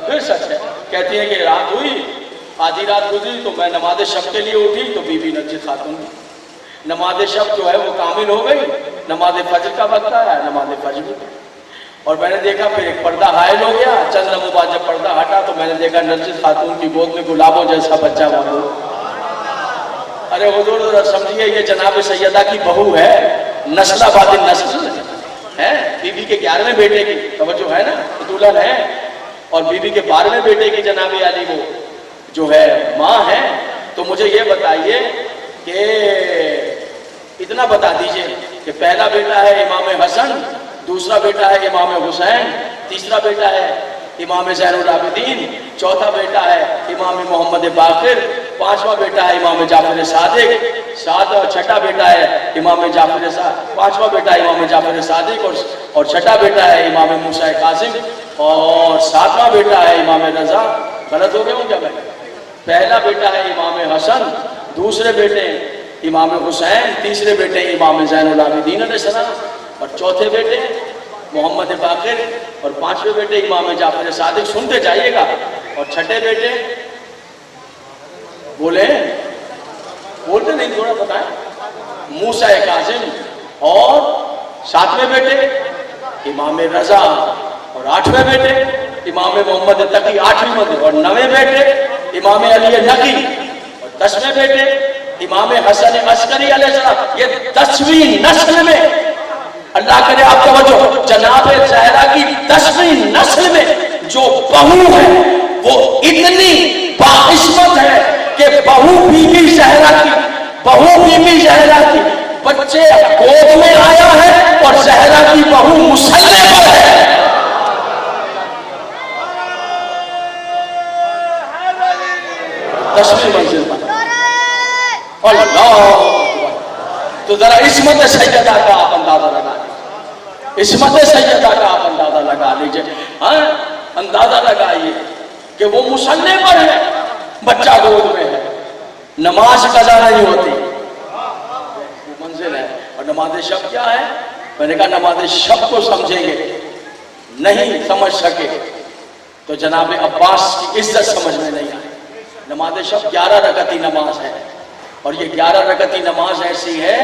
پھر سچ ہے. کہتی ہے کہ رات ہوئی، آدھی رات گزری تو میں نماز شب کے لیے اٹھی تو بی بی نرجس خاتون کی نماز شب جو ہے وہ کامل ہو گئی. نماز فجر کا وقت آیا، نماز فجر بھی، اور میں نے دیکھا پھر ایک پردہ حائل ہو گیا. چند لمحوں بعد جب پردہ ہٹا تو میں نے دیکھا نرجس خاتون کی گود میں گلابوں جیسا بچہ موجود. ارے حضور ذرا سمجھیے یہ جناب سیدہ کی بہو ہے، نسل آباد نسل ہے. بی بی کے 11ویں بیٹے کی توجہ ہے نا، دلہن ہے، اور بی بی کے 12ویں بیٹے کی جناب علی وہ جو ہے ماں ہے. تو مجھے یہ بتائیے کہ اتنا بتا دیجئے کہ پہلا بیٹا ہے امام حسن، دوسرا بیٹا ہے امام حسین، تیسرا بیٹا ہے امام زین العابدین، چوتھا بیٹا ہے امام محمد باقر، پانچواں بیٹا ہے امام جعفر صادق، اور چھٹا بیٹا ہے امام جعفر صادق، پانچواں بیٹا ہے امام جعفر صادق، اور چھٹا بیٹا ہے امام موسیٰ کاظم، اور ساتواں بیٹا ہے امام رضا. غلط ہو گئے ہوں کیا میں؟ پہلا بیٹا ہے امام حسن، دوسرے بیٹے امام حسین، تیسرے بیٹے امام زین العابدین علیہ السلام، اور چوتھے بیٹے محمد باقر، اور پانچویں بیٹے امام جعفر صادق. سنتے جائیے گا. اور چھٹے بیٹے بولے، بولتے نہیں تھوڑا بتائیں، موسیٰ کاظم، اور ساتویں بیٹے امام رضا، اور آٹھویں بیٹے امام محمد تقی، آٹھویں مدد، اور نویں بیٹے امام علی نقی، اور 10ویں بیٹے امام حسن عسکری علیہ السلام. یہ 10ویں نسل میں، اللہ کرے آپ توجہ، جناب زہرا کی 10ویں نسل میں جو بہو ہے وہ اتنی باعصمت ہے کہ بہو بی بی زہرا کی بچے گود میں آیا ہے اور زہرا کی بہو مسلح پر ہے. دسویں منزل پر اللہ. تو ذرا عصمت سیدہ کا آپ اندازہ لگا لیجیے، عصمت سیدہ کا آپ اندازہ لگا لیجیے. ہاں اندازہ لگائیے کہ وہ مسلح پر ہے، بچہ گود میں ہے، نماز قضا نہیں ہوتی، وہ منزل ہے. اور نماز شب کیا ہے؟ میں نے کہا نماز شب کو سمجھیں گے، نہیں سمجھ سکے تو جناب عباس کی عزت سمجھ میں نہیں آئی. نماز شب 11 رکعتی نماز ہے، اور یہ 11 رکعتی نماز ایسی ہے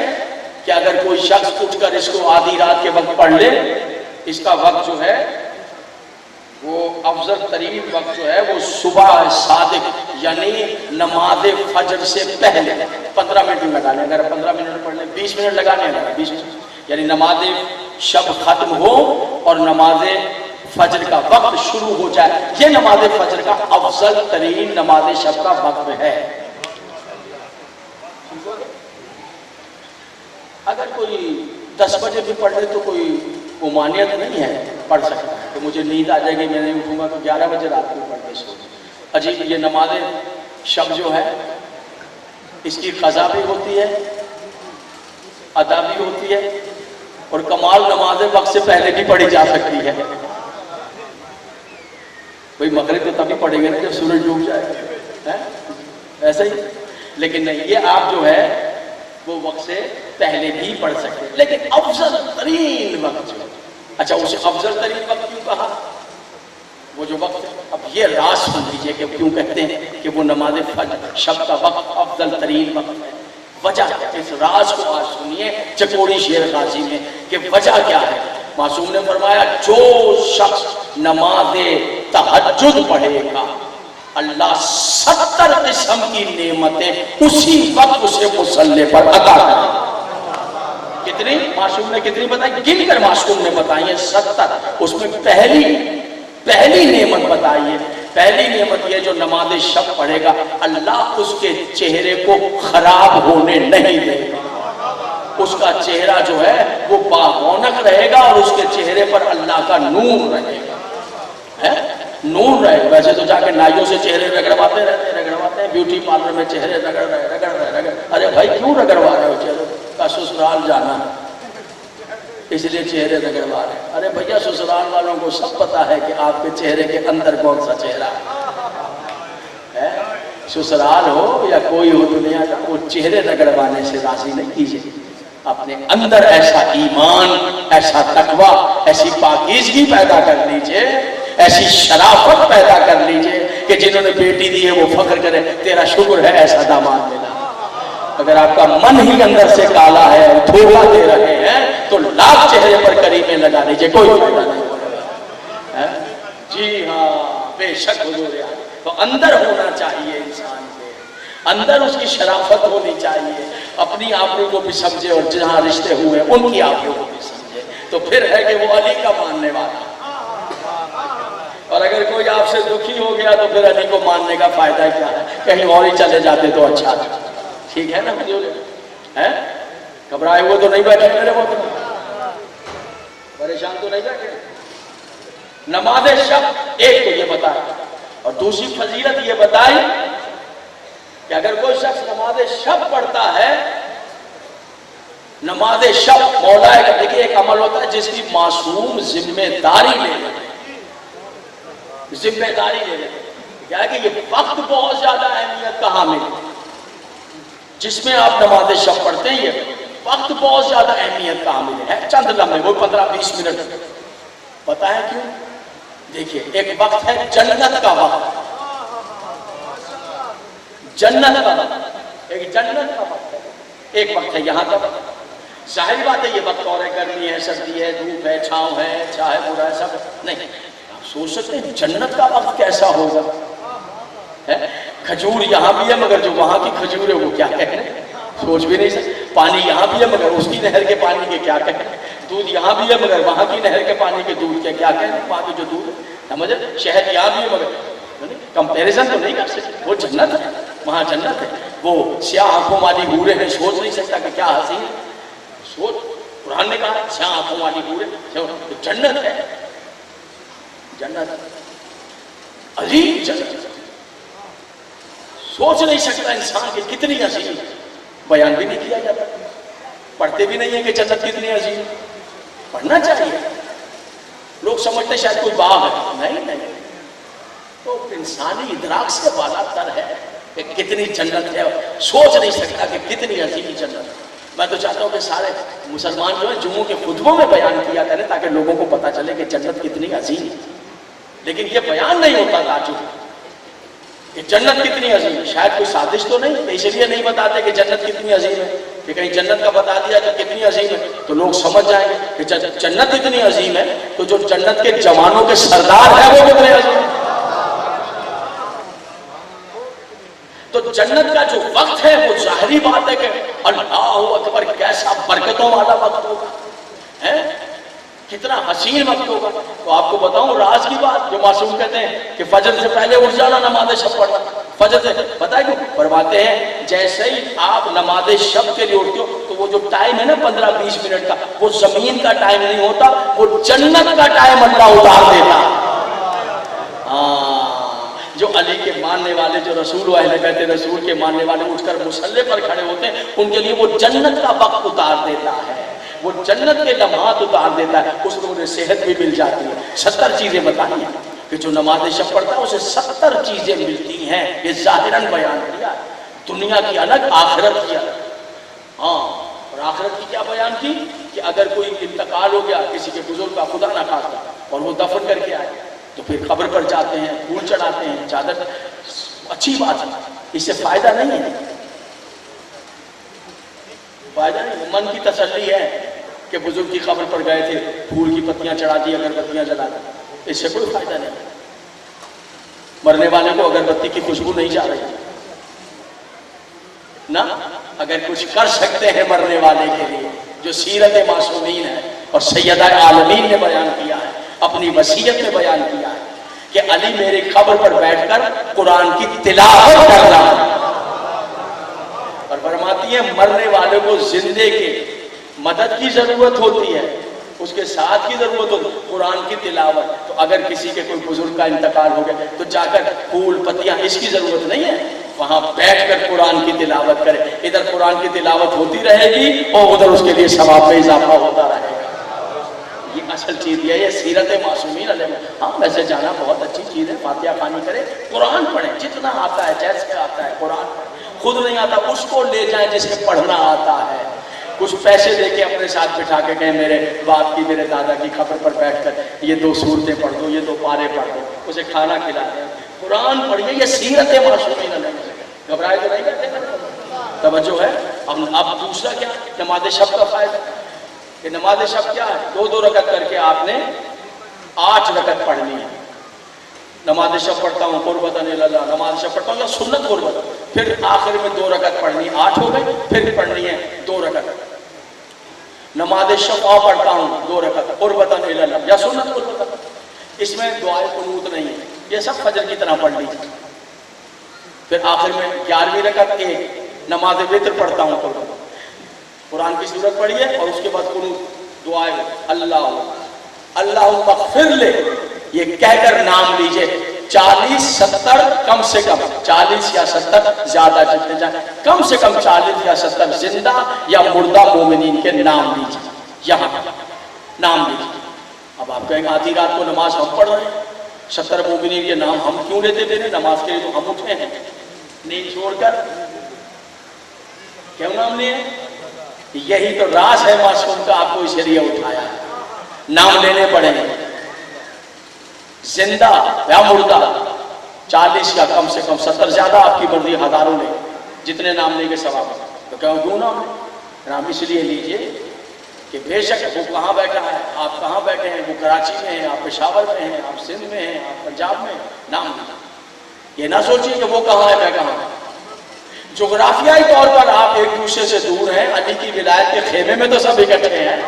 کہ اگر کوئی شخص اٹھ کر اس کو آدھی رات کے وقت پڑھ لے، اس کا وقت جو ہے وہ افضل ترین وقت جو ہے وہ صبح صادق یعنی نماز فجر سے پہلے 15 منٹ لگا لیں. اگر 15 منٹ پڑھ لیں 20 منٹ لگا لیں، 20 منٹ یعنی نماز شب ختم ہو اور نماز فجر کا وقت شروع ہو جائے. یہ نماز فجر کا افضل ترین نماز شب کا وقت ہے. اگر کوئی 10 بجے بھی پڑھ لے تو کوئی ممانعت نہیں ہے، پڑھ سکتا ہے. تو مجھے نیند آ جائے گی، میں نہیں اٹھوں گا تو 11 بجے رات کو پڑھ کے سو. عجیب یہ نماز شب جو ہے اس کی قضا بھی ہوتی ہے، ادا بھی ہوتی ہے، اور کمال نماز وقت سے پہلے بھی پڑھی جا سکتی ہے. بھئی مغرب تو تبھی پڑھیں گے نا جب سورج ڈوب جائے، ایسا ہی. لیکن نہیں، یہ آپ جو ہے وہ وقت سے پہلے بھی پڑھ سکتے ہیں، لیکن افضل ترین وقت جو ہے. اچھا اسے افضل ترین وقت کیوں کہا؟ وہ جو وقت ہے، اب یہ راز سن لیجئے کہ کیوں کہتے ہیں کہ وہ نماز فجر شب کا وقت افضل ترین وقت ہے. وجہ اس راز کو آج سنیے چکوڑی شیر غازی میں کہ وجہ کیا ہے. معصوم نے فرمایا جو شخص نماز تہجد پڑھے گا اللہ 70 قسم کی نعمتیں اسی وقت اسے مصلی پر عطا کرے. کہ کتنی معصوم نے کتنی بتائی؟ گن کر معصوم نے بتائی ہیں 70. اس میں پہلی نعمت بتائی ہے. پہلی نعمت یہ جو نماز شب پڑھے گا اللہ اس کے چہرے کو خراب ہونے نہیں دے گا. اس کا چہرہ جو ہے وہ بارونق رہے گا اور اس کے چہرے پر اللہ کا نور رہے گا. نور رہے گا. ویسے تو جا کے نائیوں سے چہرے رگڑواتے رہتے ہیں بیوٹی پارلر میں چہرے رگڑ رہے. ارے بھائی کیوں رگڑوا رہے ہو چہرے کا؟ سسرال جانا اس لیے چہرے رگڑوا رہے. ارے بھیا سسرال والوں کو سب پتا ہے کہ آپ کے چہرے کے اندر کون سا چہرہ ہے. سسرال ہو یا کوئی ہو دنیا کا، وہ چہرے رگڑوانے سے راضی نہیں کیجیے. اپنے اندر ایسا ایمان، ایسا تقویٰ، ایسی پاکیزگی پیدا کر لیجئے، ایسی شرافت پیدا کر لیجئے کہ جنہوں نے بیٹی دی ہے وہ فخر کرے تیرا شکر ہے ایسا داماد ملا. اگر آپ کا من ہی اندر سے کالا ہے اور دھوکہ دے رہے ہیں تو لاکھ چہرے پر کریمیں لگا لیجئے، کوئی فائدہ نہیں ہوگا. جی ہاں بے شک حضور یاد. تو اندر ہونا چاہیے انسان کے اندر، اس کی شرافت ہونی چاہیے. اپنی آبرو کو بھی سمجھے اور جہاں رشتے ہوئے ان کی آبرو کو بھی سمجھے. تو پھر ہے کہ وہ علی کا ماننے والا. اور اگر کوئی آپ سے دکھی ہو گیا تو پھر علی کو ماننے کا فائدہ کیا ہے؟ کہیں اور ہی چلے جاتے تو اچھا تھا. ٹھیک ہے نا حضور؟ گھبرائے ہوئے تو نہیں بیٹھے میرے وہ پریشان تو نہیں بیٹھے. نماز شب ایک تو یہ بتایا اور دوسری فضیلت یہ بتائی کہ اگر کوئی شخص نماز شب پڑھتا ہے، نماز شب مولا کا دیکھیے ایک عمل ہوتا ہے جس کی معصوم ذمہ داری لے لے. ذمہ داری لے لے کیا ہے کہ یہ وقت بہت زیادہ اہمیت کا حامل ہے. جس میں آپ نماز شب پڑھتے ہیں یہ وقت بہت زیادہ اہمیت کا حامل ہے. چند لمحے وہ 15-20 منٹ. پتہ ہے کیوں؟ دیکھیے ایک وقت ہے جنت کا وقت. جنت کا وقت ایک جنت کا وقت ہے. ایک وقت ہے یہاں کا وقت. ظاہر بات ہے یہ وقت اور ہے، گرمی ہے، سردی ہے، دھوپ ہے، چھاؤں ہے، اچھا ہے، برا ہے، سب نہیں. آپ سوچ سکتے ہیں جنت کا وقت کیسا ہوگا؟ کھجور یہاں بھی ہے مگر جو وہاں کی کھجور ہے وہ کیا کہیں، سوچ بھی نہیں سکتے. پانی یہاں بھی ہے مگر اس کی نہر کے پانی کے کیا کہیں. دودھ یہاں بھی ہے مگر وہاں کی نہر کے پانی کے دودھ کے کیا کہیں. وہاں کی جو دودھ سمجھے، شہد یہاں بھی ہے مگر کمپیریزن تو نہیں کر سکتے. وہ جنت ہے، وہاں جنت ہے. وہ سیاہ آنکھوں والی حوریں ہیں، سوچ نہیں سکتا کہ کیا حسین ہے. سوچ، قرآن نے کہا سیاہ آنکھوں والی حوریں، جنت ہے. جنت عظیم جنت، سوچ نہیں سکتا انسان کہ کتنی عظیم. بیان بھی نہیں کیا جاتا، پڑھتے بھی نہیں ہیں کہ جنت کتنی عظیم. پڑھنا چاہیے. لوگ سمجھتے شاید کوئی باغ ہے، نہیں. تو انسانی ادراک سے بالا تر ہے کہ کتنی جنت ہے. سوچ نہیں سکتا کہ کتنی عظیم جنت. میں تو چاہتا ہوں کہ سارے مسلمان جو ہیں جمعوں کے خطبوں میں بیان کیا کریں تاکہ لوگوں کو پتا چلے کہ جنت کتنی عظیم ہے. لیکن یہ بیان نہیں ہوتا تعجب کہ جنت کتنی عظیم ہے. شاید کوئی سازش تو نہیں، اس لیے نہیں بتاتے کہ جنت کتنی عظیم ہے کہ کہیں جنت کا بتا دیا کہ کتنی عظیم ہے تو لوگ سمجھ جائیں گے کہ جنت اتنی عظیم ہے تو جو جنت کے جوانوں کے سردار ہیں وہ کتنے عظیم ہے. تو جنت کا جو وقت ہے وہ ظاہری بات ہے کہ اللہ اکبر کیسا برکتوں والا وقت ہوگا، کتنا حسین وقت ہوگا. تو آپ کو بتاؤں راز کی بات، جو معصوم کہتے ہیں کہ فجر سے پہلے اٹھ جانا نماز شب پڑھنا. فجر سے پتہ ہے کیوں فرماتے ہیں؟ جیسے ہی آپ نماز شب کے لیے اٹھتے ہو تو وہ جو ٹائم ہے نا 15-20 منٹ کا، وہ زمین کا ٹائم نہیں ہوتا، وہ جنت کا ٹائم اللہ اتار دیتا. جو علی کے ماننے والے، جو رسول و اہل بیت رسول کے ماننے والے اٹھ کر مصلی پر کھڑے ہوتے ہیں، ان کے لیے وہ جنت کا وقت اتار دیتا ہے، وہ جنت کے لمحات اتار دیتا ہے. اس کو انہیں صحت بھی مل جاتی ہے. 70 چیزیں بتائی ہیں کہ جو نماز شب پڑھتا ہے اسے 70 چیزیں ملتی ہیں. یہ ظاہراً بیان کیا، دنیا کی الگ آخرت کی الگ. اور آخرت کی کیا بیان کی کہ اگر کوئی انتقال ہو گیا کسی کے بزرگ کا، خدا نہ خواستہ، اور وہ دفن کر کے آئے تو پھر قبر پر جاتے ہیں، پھول چڑھاتے ہیں، چادر. اچھی بات ہے، اس سے فائدہ نہیں ہے، فائدہ نہیں. من کی تسلی ہے کہ بزرگ کی قبر پر گئے تھے، پھول کی پتیاں چڑھا دی، اگربتیاں جلا دی، اس سے کوئی فائدہ نہیں. مرنے والے کو اگربتی کی خوشبو نہیں جا رہی نا. اگر کچھ کر سکتے ہیں مرنے والے کے لیے جو سیرت معصومین ہے اور سیدہ عالمین نے بیان کیا ہے، اپنی وصیت میں بیان کیا ہے کہ علی میری قبر پر بیٹھ کر قرآن کی تلاوت کر رہا ہے، اور فرماتی ہے مرنے والے کو زندے کے مدد کی ضرورت ہوتی ہے، اس کے ساتھ کی ضرورت ہوتی ہے قرآن کی تلاوت۔ تو اگر کسی کے کوئی بزرگ کا انتقال ہو گیا تو جا کر پھول پتیاں اس کی ضرورت نہیں ہے، وہاں بیٹھ کر قرآن کی تلاوت کرے، ادھر قرآن کی تلاوت ہوتی رہے گی اور ادھر اس کے لیے ثواب میں اضافہ ہوتا رہے گا۔ یہ اصل چیز یہ سیرت معصومین علیہ۔ ہاں ویسے جانا بہت اچھی چیز ہے، فاتحہ خوانی کرے، قرآن پڑھیں، جتنا آتا ہے جیسے آتا ہے قرآن پڑھیں، خود نہیں آتا اس کو لے جائیں جس کے پڑھنا آتا ہے، کچھ پیسے دے کے اپنے ساتھ بٹھا کے کہیں میرے باپ کی میرے دادا کی قبر پر بیٹھ کر یہ 2 سورتیں پڑھ دو، یہ 2 پارے پڑھ دو، اسے کھانا کھلا دیں، قرآن پڑھیے، یہ سیرت معصومین علیہ۔ گھبرائے تو نہیں کرتے، توجہ ہے۔ اب دوسرا کیا، نماز شب کا فائدہ کہ نماز شب کیا ہے، 2 رکعت کر کے آپ نے 8 رکعت پڑھنی ہے۔ نماز شب پڑھتا ہوں قربت اللہ، نماز شب پڑھتا ہوں یا سنت قربت، پھر آخر میں 2 رکعت پڑھنی، 8 ہو گئی، پھر پڑھنی ہے 2 رکعت۔ نماز شفا پڑھتا ہوں 2 رکعت قربت اللہ یا سنت قربت، اس میں دعائے قنوت نہیں ہے، یہ سب فجر کی طرح پڑھ لیجیے۔ پھر آخر میں 11ویں رکعت 1 نماز وتر پڑھتا ہوں قربت، قرآن کی سورت پڑھیے اور اس کے بعد قنوت دعائے اللہ مغفر لے، یہ کہہ کر نام لیجئے 40-70 کم سے کم 40 یا 70 زیادہ جتنے جائیں کم سے کم 40 یا 70 زندہ یا مردہ مومنین کے نام لیجئے، یہاں نام لیجئے۔ اب آپ کہیں آدھی رات کو نماز ہم پڑھ رہے ہیں، 70 مومنین کے نام ہم کیوں لیتے تھے؟ نماز کے لیے تو ہم اٹھے ہیں نیند چھوڑ کر، کیوں نام لیے؟ یہی تو راز ہے معصوم کا، آپ کو اس لیے اٹھایا ہے، نام لینے پڑیں گے، زندہ یا مردہ 40 یا کم سے کم 70 زیادہ آپ کی مرضی، ہزاروں لے جتنے نام لیں گے ثواب۔ تو کیوں نام لیں؟ نام اس لیے لیجئے کہ بے شک وہ کہاں بیٹھا ہے، آپ کہاں بیٹھے ہیں، وہ کراچی میں ہیں، آپ پشاور میں ہیں، آپ سندھ میں ہیں، آپ پنجاب میں ہیں، نام لیجئے۔ یہ نہ سوچیے کہ وہ کہاں ہے میں کہاں ہے، جغرافیائی طور پر آپ ایک دوسرے سے دور ہیں، علی کی ولایت کے خیمے میں تو سب اکٹھے ہیں،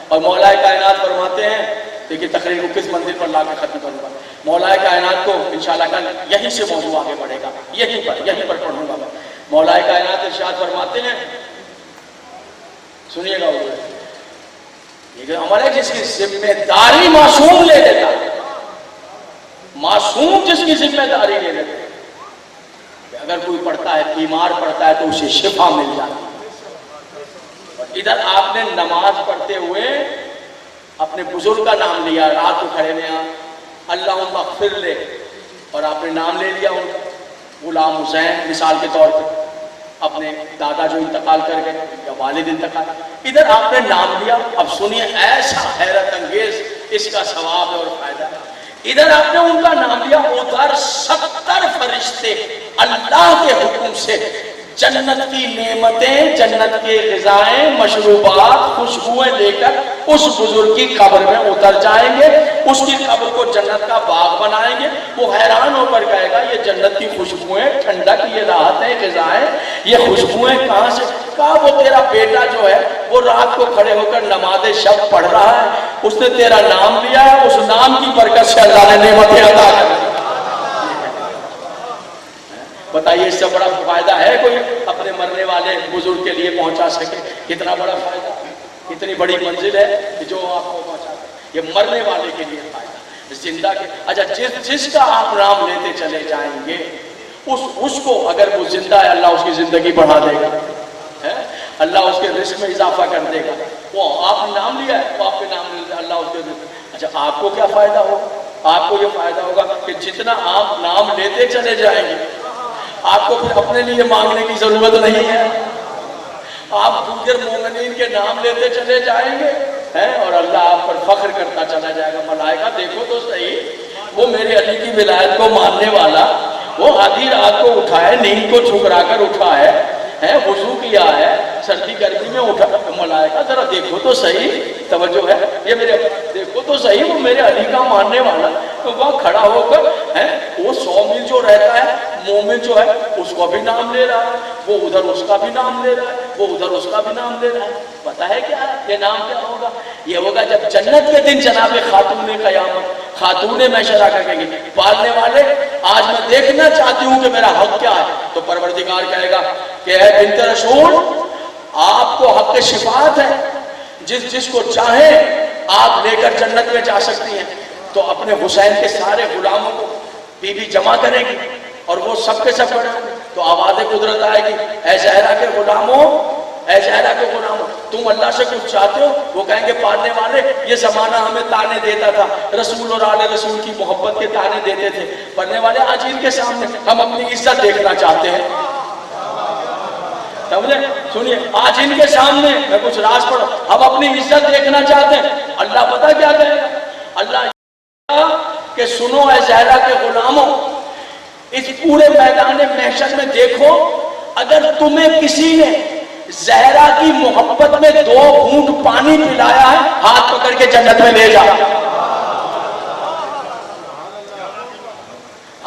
اور مولا کائنات فرماتے ہیں، دیکھیے تقریر کو کس منزل پر لا کے ختم کروں گا، مولا کائنات کو انشاءاللہ کل یہیں سے موضوع آگے بڑھے گا، یہیں پر پڑھوں گا میں۔ مولا کائنات ارشاد فرماتے ہیں، سنیے گا، یہ عمل ہے جس کی ذمہ داری معصوم لے لیتا ہے، معصوم جس کی ذمہ داری لے لیتا ہے، اگر کوئی پڑھتا ہے بیمار پڑھتا ہے تو اسے شفا مل جاتی ہے۔ ادھر آپ نے نماز پڑھتے ہوئے اپنے بزرگ کا نام لیا، رات کو کھڑے میں اللہم اغفر لے، اور آپ نے نام لے لیا ان کا، غلام حسین مثال کے طور پر، اپنے دادا جو انتقال کر گئے یا والد انتقال، ادھر آپ نے نام لیا۔ اب سنیے ایسا حیرت انگیز اس کا ثواب ہے اور فائدہ ہے، ادھر آپ نے ان کا نام لیا، ادھر 70 فرشتے اللہ کے حکم سے جنت کی نعمتیں، جنت کے غذائیں، مشروبات، خوشبوئیں لے کر اس بزرگ کی قبر میں اتر جائیں گے، اس کی قبر کو جنت کا باغ بنائیں گے۔ وہ حیران ہو کر کہے گا یہ جنت کی خوشبوئیں، ٹھنڈک، یہ راحتیں، غذائیں، یہ خوشبوئیں کہاں سے؟ کہا وہ تیرا بیٹا جو ہے وہ رات کو کھڑے ہو کر نماز شب پڑھ رہا ہے، اس نے تیرا نام لیا ہے، اس نام کی برکت سے اللہ نے نعمتیں عطا کر دی۔ بتائیے اس سے بڑا فائدہ ہے کوئی اپنے مرنے والے بزرگ کے لیے پہنچا سکے؟ کتنا بڑا فائدہ، کتنی بڑی منزل ہے کہ جو آپ کو پہنچا سکے، یہ مرنے والے کے لیے فائدہ۔ زندہ کے اچھا جس کا آپ نام لیتے چلے جائیں گے اس کو اگر وہ زندہ ہے اللہ اس کی زندگی بڑھا دے گا، اللہ اس کے رزق میں اضافہ کر دے گا۔ وہ آپ نے نام لیا ہے، وہ آپ کے نام لے اللہ اس کے رزق۔ اچھا آپ کو کیا فائدہ ہوگا؟ آپ کو یہ فائدہ ہوگا کہ جتنا آپ نام لیتے چلے جائیں گے آپ کو پھر اپنے لیے مانگنے کی ضرورت نہیں ہے، آپ دیگر مومنین کے نام لیتے چلے جائیں گے اور اللہ آپ پر فخر کرتا چلا جائے گا۔ ملائکہ دیکھو تو صحیح، وہ میرے علی کی ولایت کو ماننے والا، وہ آدھی رات کو اٹھا ہے، نیند کو ٹھکرا کر اٹھا ہے، وضو کیا ہے، سردی گرمی میں اٹھا، ملائکہ ذرا دیکھو تو صحیح، توجہ ہے، یہ میرے دیکھو تو صحیح، وہ میرے علی کا ماننے والا، تو وہاں کھڑا ہو کر وہ 100 میل جو رہتا ہے مومن جو ہے اس کو بھی نام لے رہا ہے، وہ ادھر اس کا بھی نام لے رہا ہے، وہ ادھر اس کا بھی نام لے رہا ہے. پتا ہے کیا ہے یہ نام کیا ہوگا؟ یہ ہوگا جب جنت کے دن جناب خاتون قیامت خاتون محشر کا کہیں گے پالنے والے آج میں دیکھنا چاہتی ہوں کہ میرا حق کیا ہے. تو پروردگار کہے گا کہ اے بنت رسول آپ کو حق شفاعت ہے، جس کو چاہیں آپ لے کر جنت میں جا سکتی ہیں. تو اپنے حسین کے سارے غلاموں کو بی بی جمع کرے گی اور وہ سب کے سب پڑھیں گے تو آواز قدرت آئے گی اے زہرا کے غلاموں، اے زہرا کے غلاموں تم اللہ سے کچھ چاہتے ہو؟ وہ کہیں گے پالنے والے یہ زمانہ ہمیں تانے دیتا تھا، رسول اور آل رسول کی محبت کے تانے دیتے تھے. پڑھنے والے آج ان کے سامنے ہم اپنی عزت دیکھنا چاہتے ہیں. سمجھے؟ سنیے آج ان کے سامنے میں کچھ راز پڑھو ہم اپنی عزت دیکھنا چاہتے ہیں. اللہ پتہ کیا کہے گا؟ اللہ کہ سنو اے زہرا کے غلاموں اس پورے میدان محشر میں دیکھو اگر تمہیں کسی نے زہرا کی محبت میں 2 گھونٹ پانی پلایا ہے ہاتھ پکڑ کے جنت میں لے جا.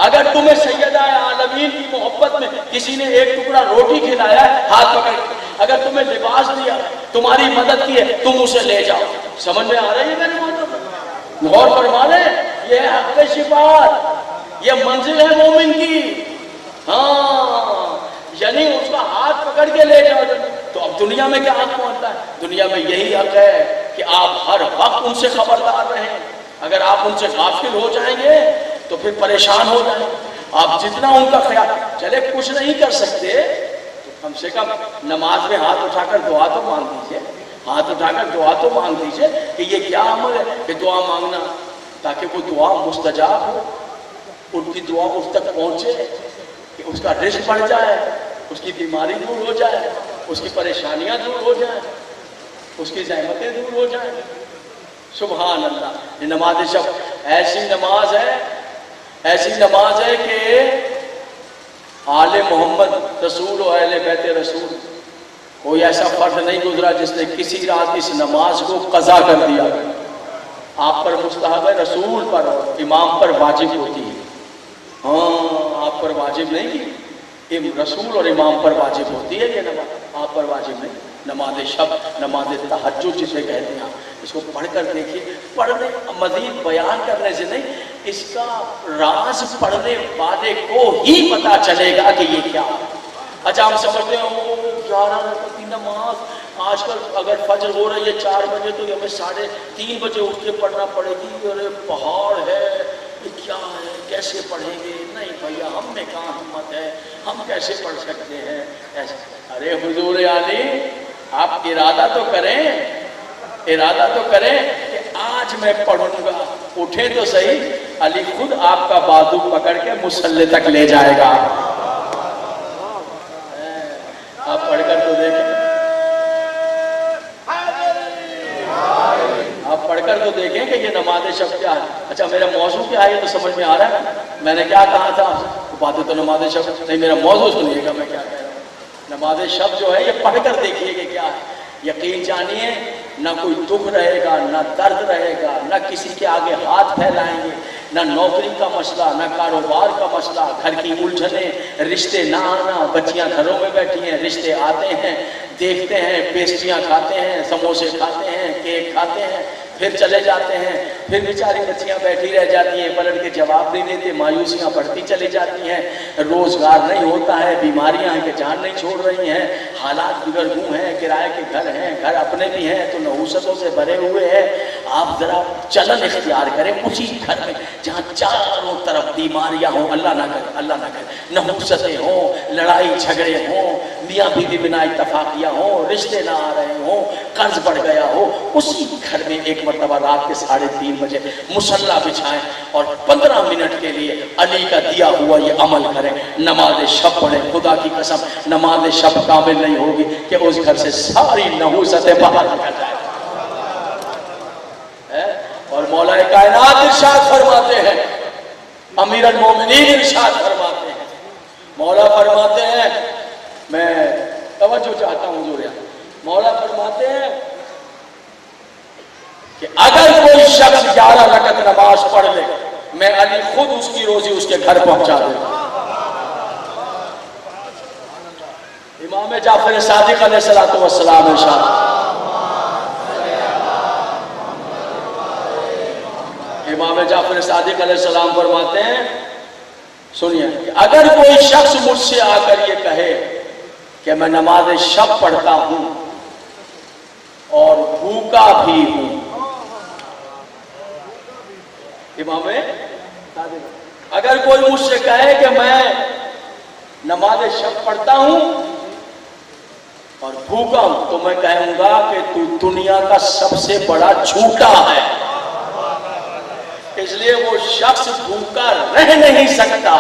اگر تمہیں سیدہ عالمین کی محبت میں کسی نے 1 ٹکڑا روٹی کھلایا ہے ہاتھ پکڑ کے، اگر تمہیں لباس دیا تمہاری مدد کی ہے تم اسے لے جاؤ. سمجھ میں آ رہی ہے میری بات؟ غور فرما لیں یہ حق شفاعت یہ منزل ہے مومن کی. ہاں یعنی اس کا ہاتھ پکڑ کے لے جاؤ. تو اب دنیا میں کیا حق پہنچتا ہے؟ دنیا میں یہی حق ہے کہ آپ ہر وقت ان سے خبردار رہیں. اگر آپ ان سے غافل ہو جائیں گے تو پھر پریشان ہو جائیں. آپ جتنا ان کا خیال چلے کچھ نہیں کر سکتے تو کم سے کم نماز میں ہاتھ اٹھا کر دعا تو مانگ دیجیے. ہاتھ اٹھا کر دعا تو مانگ دیجیے کہ یہ کیا عمل ہے کہ دعا مانگنا تاکہ وہ دعا مستجاب ہو، ان کی دعا اس تک پہنچے کہ اس کا رزق بڑھ جائے، اس کی بیماری دور ہو جائے، اس کی پریشانیاں دور ہو جائیں، اس کی زحمتیں دور ہو جائیں. سبحان اللہ. یہ نماز شب ایسی نماز ہے کہ آل محمد رسول و اہل بیت رسول کوئی ایسا فرد نہیں گزرا جس نے کسی رات اس نماز کو قضا کر دیا. آپ پر مستحب ہے، رسول پر امام پر واجب ہوتی ہے. ہاں آپ پر واجب نہیں کی، رسول اور امام پر واجب ہوتی ہے یہ نماز، آپ پر واجب نہیں. نماز شب، نماز تہجد جسے کہتے ہیں، اس کو پڑھ کر دیکھیے. پڑھنے مزید بیان کرنے سے نہیں، اس کا راز پڑھنے والے کو ہی پتا چلے گا کہ یہ کیا ہے. اچھا ہم سمجھتے ہیں 11 رکعت کی نماز آج کل اگر فجر ہو رہی ہے 4 بجے تو ہمیں 3:30 بجے اٹھ کے پڑھنا پڑے گی. ارے پہاڑ ہے یہ کیا ہے کیسے پڑھیں گے؟ نہیں بھیا ہم میں کہاں ہمت ہے، ہم کیسے پڑھ سکتے ہیں ایسے. ارے حضور علی آپ ارادہ تو کریں کہ آج میں پڑھوں گا. اٹھے تو صحیح، علی خود آپ کا بازو پکڑ کے مصلی تک لے جائے گا. آپ پڑھ کر تو دیکھیں، آپ پڑھ کر تو دیکھیں کہ یہ نماز شب کیا ہے. اچھا میرا موضوع کیا ہے یہ تو سمجھ میں آ رہا ہے. میں نے کیا کہا تھا؟ باتیں تو نماز شب نہیں، میرا موضوع سنیے گا میں کیا کہہ رہا ہوں. نماز شب جو ہے یہ پڑھ کر دیکھیے کہ کیا ہے. یقین جانیے نہ کوئی دکھ رہے گا، نہ درد رہے گا، نہ کسی کے آگے ہاتھ پھیلائیں گے، نہ نوکری کا مسئلہ، نہ کاروبار کا مسئلہ، گھر کی الجھنیں، رشتے نہ آنا. بچیاں گھروں میں بیٹھی ہیں، رشتے آتے ہیں، دیکھتے ہیں، پیسٹریاں کھاتے ہیں، سموسے کھاتے ہیں، کیک کھاتے ہیں، پھر چلے جاتے ہیں. پھر بیچاری بچیاں بیٹھی رہ جاتی ہیں، پلٹ کے جواب نہیں دیتے، مایوسیاں بڑھتی چلی جاتی ہیں. روزگار نہیں ہوتا ہے، بیماریاں ہیں کہ جان نہیں چھوڑ رہی ہیں، حالات بگڑ گئے ہیں، کرائے کے گھر ہیں، گھر اپنے بھی ہیں تو نحوستوں سے بھرے ہوئے ہیں. آپ ذرا چلن اختیار کریں اسی گھر میں جہاں چاروں طرف بیماریاں ہوں، اللہ نہ کرے، نحوستیں ہوں، لڑائی جھگڑے ہوں، میاں بیوی بنا اتفاقیاں ہوں، رشتے نہ آ رہے ہوں، قرض بڑھ گیا ہو. اسی گھر میں ایک مرتبہ رات کے 3:30 بجے مصلی بچھائیں اور 15 منٹ کے لیے علی کا دیا ہوا یہ عمل کریں، نماز شب پڑھیں. خدا کی قسم نماز شب کامل نہیں ہوگی کہ اس گھر سے ساری نحوستیں باہر نکل جائیں. اور مولا کائنات ارشاد فرماتے ہیں، امیر المومنین ارشاد فرماتے ہیں، مولا فرماتے ہیں، میں توجہ چاہتا ہوں حضور. مولا فرماتے ہیں کہ اگر کوئی شخص 11 رکعت نماز پڑھ لے میں علی خود اس کی روزی اس کے گھر پہنچا دوں. امام امام جعفر صادق علیہ الصلوۃ والسلام ارشاد، امام جعفر صادق علیہ السلام فرماتے ہیں، سنیے، کہ اگر کوئی شخص مجھ سے آ کر یہ کہے کہ میں نماز شب پڑھتا ہوں اور بھوکا بھی ہوں، امام اگر کوئی مجھ سے کہے کہ میں نماز شب پڑھتا ہوں اور بھوکا ہوں، تو میں کہوں گا کہ تو دنیا کا سب سے بڑا جھوٹا ہے۔ اس لیے وہ شخص بھوکا رہ نہیں سکتا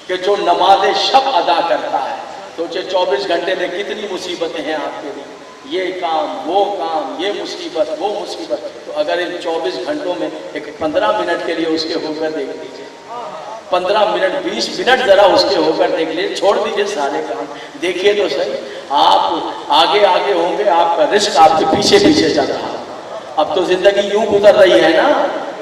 کہ جو نماز شب ادا کرتا ہے۔ سوچے 24 گھنٹے میں کتنی مصیبتیں ہیں آپ کے لیے، یہ کام وہ کام، یہ مصیبت وہ مصیبت، تو اگر ان 24 گھنٹوں میں ایک 15 منٹ کے لیے اس کے ہو کر دیکھ لیجیے، 15 منٹ 20 منٹ ذرا اس کے ہو کر دیکھ لیجیے، چھوڑ دیجیے سارے کام، دیکھیے تو صحیح، آپ آگے آگے ہوں گے، آپ کا رزق آپ کے پیچھے پیچھے چل رہا ہے۔ اب تو زندگی یوں گزر رہی ہے نا،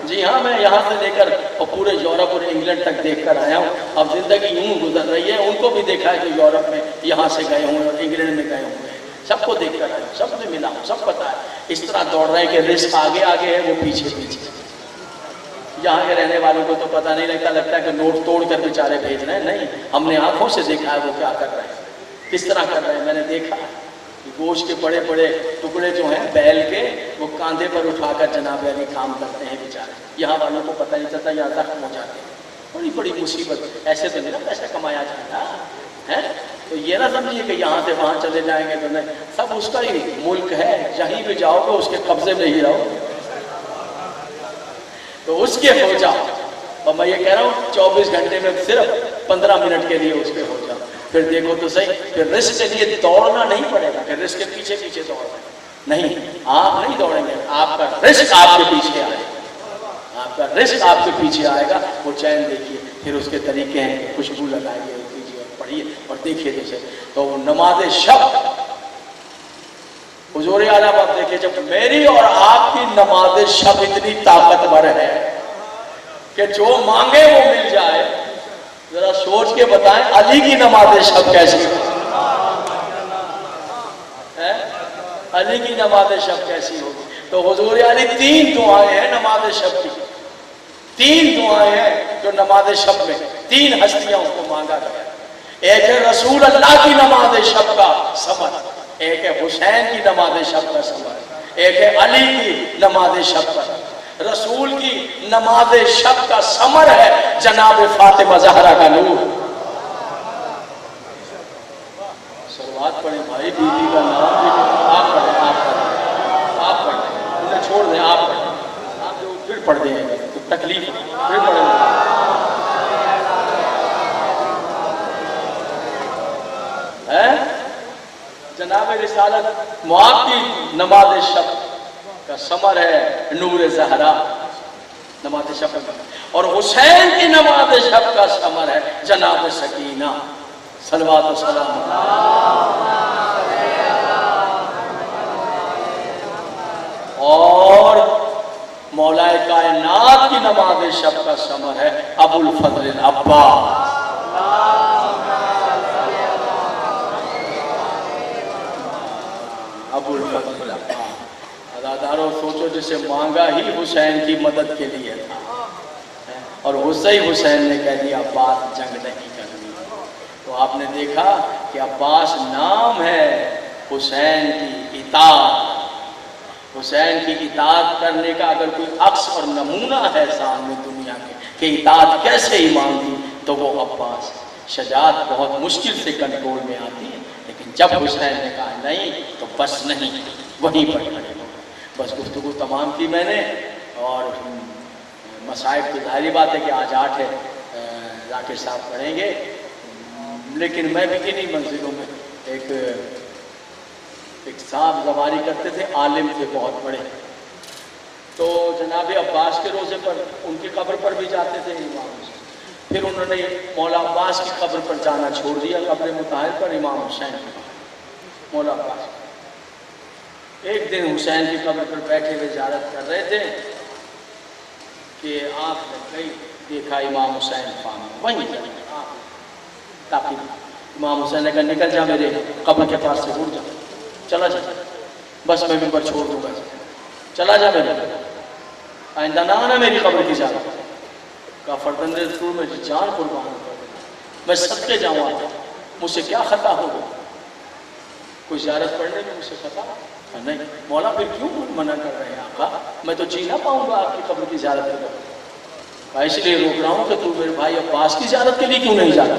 جی ہاں، میں یہاں سے لے کر اور پورے یورپ اور انگلینڈ تک دیکھ کر آیا ہوں، اب زندگی یوں گزر رہی ہے، ان کو بھی دیکھا ہے جو یورپ میں یہاں سے گئے ہوں اور انگلینڈ میں گئے ہوں، سب کو دیکھ کر آیا ہوں، سب سے ملا ہوں، سب پتا ہے، اس طرح دوڑ رہے ہیں کہ رزق آگے آگے ہے، وہ پیچھے پیچھے۔ یہاں کے رہنے والوں کو تو پتہ نہیں لگتا ہے کہ نوٹ توڑ کر بیچارے بھیج رہے ہیں، نہیں، ہم نے آنکھوں سے دیکھا ہے وہ کیا کر رہے ہیں، کس طرح کر رہے ہیں، میں نے دیکھا ہے، گوشت کے بڑے بڑے ٹکڑے جو ہیں بیل کے، وہ کاندھے پر اٹھا کر جناب علی کام کرتے ہیں بیچارے، یہاں والوں کو پتہ نہیں چلتا، یہاں زخم ہو جاتے ہیں، بڑی بڑی مصیبت، ایسے تو نہیں پیسہ کمایا جاتا ہے، تو یہ نہ سمجھیے کہ یہاں سے وہاں چلے جائیں گے تو نہیں، سب اس کا ہی ملک ہے، جہیں بھی جاؤ گے اس کے قبضے میں ہی رہو، تو اس کے ہو جاؤ، اور میں یہ کہہ رہا ہوں 24 گھنٹے میں صرف 15 منٹ کے لیے اس کے ہو جاؤ، پھر دیکھو تو صحیح، پھر رزق کے لیے دوڑنا نہیں پڑے گا، پھر رزق کے پیچھے پیچھے دوڑنا نہیں، آپ نہیں دوڑیں گے، آپ کا رزق آپ کے پیچھے آئے گا، آپ کا رزق آپ کے پیچھے آئے گا، وہ چین دیکھیے، پھر اس کے طریقے ہیں، خوشبو لگائیے، کیجیے اور پڑھیے اور دیکھیے جیسے، تو نماز شب، حضور اعلیٰ بات دیکھیں، جب میری اور آپ کی نماز شب اتنی طاقتور ہے کہ جو مانگے وہ مل جائے، ذرا سوچ کے بتائیں علی کی نماز شب کیسی ہے، علی کی نماز شب کیسی ہوگی؟ تو حضور علی 3 دعائیں ہیں نماز شب کی، 3 دعائیں ہیں جو نماز شب میں 3 ہستیاں اس کو مانگا گیا، ایک ہے رسول اللہ کی نماز شب کا ثمر، ایک ہے حسین کی نماز شب کا ثمر، ایک ہے علی کی نماز شب کا۔ رسول کی نماز شب کا ثمر ہے جناب فاطمہ زہرا کا نور، سلوات پڑھیں بھائی، بی بی کا نام بھی آپ پڑھیں، آپ پڑھیں، انہیں چھوڑ دیں، آپ پڑھیں، آپ جو پھر پڑھ دیں تو تکلیف، پھر پڑھیں، جناب رسالت معاذ کی نماز شب کا ثمر ہے نور زہرا، نماز شب کا، اور حسین کی نماز شب کا ثمر ہے جناب سکینہ، صلوات و سلام، اور مولا کائنات کی نماز شب کا ثمر ہے ابو الفضل العباس، ابو الفضل العباس۔ اداداروں سوچو، جسے مانگا ہی حسین کی مدد کے لیے تھا، اور حسین نے کہہ دیا عباس جنگ نہیں کرنی، تو آپ نے دیکھا کہ عباس نام ہے حسین کی اطاعت، حسین کی اطاعت کرنے کا اگر کوئی عکس اور نمونہ ہے سامنے دنیا کے کہ اطاعت کیسے ایمان دی، تو وہ عباس۔ شجاعت بہت مشکل سے کنٹرول میں آتی ہے، لیکن جب حسین نے کہا نہیں تو بس نہیں، وہیں پر کھڑے ہو۔ بس گفتگو تمام کی میں نے، اور مصائب کی ظاہری بات ہے کہ آج 8 ہے، ذاکر صاحب پڑھیں گے، لیکن میں بھی انہی منزلوں میں ایک صاحب زواری کرتے تھے، عالم تھے بہت بڑے، تو جناب عباس کے روزے پر ان کی قبر پر بھی جاتے تھے امام حسین، پھر انہوں نے مولا عباس کی قبر پر جانا چھوڑ دیا، قبر مطہر پر امام حسین کی، مولا عباس۔ ایک دن حسین کی قبر پر بیٹھے ہوئے زیارت کر رہے تھے کہ آپ نے کئی دیکھا امام حسین خان وہیں آپ تاکہ امام حسین نے کہا نکل جا میرے قبر کے پاس سے، اڑ جا، چلا جا، بس میں ممبر چھوڑ دوں گا، چلا جا میرے، آئندہ نہ آنا میری قبر کی زیارت۔ کہا فرزند رسول میں جان قربان ہو، میں صدقے جاؤں آتا، مجھ سے کیا خطا ہوگا؟ کوئی زیارت پڑھنے میں مجھ سے خطا؟ نہیں مولا پھر کیوں منع کر رہے ہیں آقا؟ میں تو جی نہ پاؤں گا آپ کی قبر کی زیارت کے لیے۔ کہا اس لیے روک رہا ہوں کہ تو میرے بھائی عباس کی زیارت کے لیے کیوں نہیں جاتا؟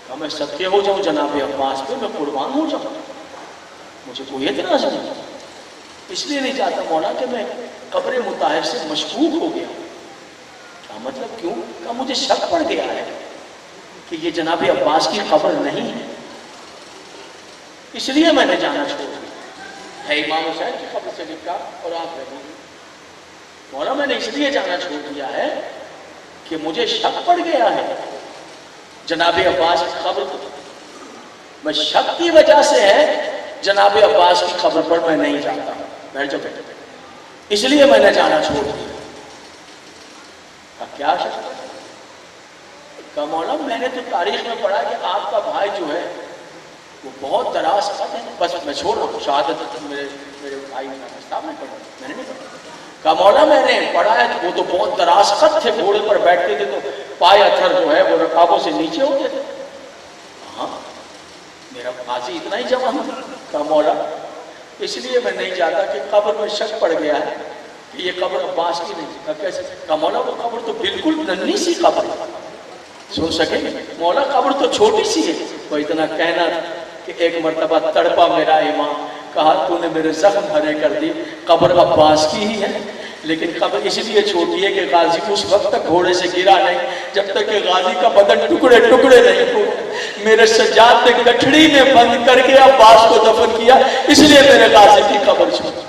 کہا میں صدقے ہو جاؤں جناب عباس پہ، میں قربان ہو جاؤں، مجھے کوئی اعتراض نہیں، اس لیے نہیں جاتا مولا کہ میں قبر مطہر سے مشکوک ہو گیا۔ کیا مطلب کیوں؟ کہا مجھے شک پڑ گیا ہے کہ یہ جناب عباس کی قبر نہیں ہے، اس لیے میں نے جانا چھوڑ دیا ہے، امام حسین کی قبر سے لکھا اور آپ رہیں گے مولا، میں نے اس لیے جانا چھوڑ دیا ہے کہ مجھے شک پڑ گیا ہے جناب عباس کی قبر پر، میں شک کی وجہ سے ہے جناب عباس کی قبر پر میں نہیں جاتا، بیٹھ جاؤ بیٹھے، اس لیے میں نے جانا چھوڑ دیا۔ کیا شک؟ کہا مولا میں نے تو تاریخ میں پڑھا کہ آپ کا بھائی جو ہے وہ بہت دراز خط ہے، بس میں چھوڑ رہا ہوں، شہادت میرے بھائی صاحب نے پڑھا، میں نے نہیں پڑھا۔ کہا مولا میں نے پڑھا ہے وہ تو بہت دراز خط تھے، گھوڑے پر بیٹھتے تھے تو پائے اتھر جو ہے وہ رکابوں سے نیچے ہوتے تھے۔ ہاں میرا قاضی اتنا ہی جوان تھا۔ کہا مولا اس لیے میں نہیں جاتا کہ قبر میں شک پڑ گیا ہے کہ یہ قبر عباس کی نہیں۔ کہا کیسے؟ کہا مولا وہ قبر تو بالکل ننھی سی قبر ہے، سن سکیں گے مولا قبر تو چھوٹی سی ہے۔ وہ اتنا کہنا کہ ایک مرتبہ تڑپا میرا امام، کہا تو نے میرے زخم ہرے کر دی، قبر عباس کی ہی ہے لیکن قبر اس لیے چھوٹی ہے کہ غازی اس وقت تک گھوڑے سے گرا نہیں جب تک کہ غازی کا بدن ٹکڑے ٹکڑے نہیں ہو۔ میرے سجاد نے گٹھڑی میں بند کر کے عباس کو دفن کیا، اس لیے میرے غازی کی قبر چھوٹی۔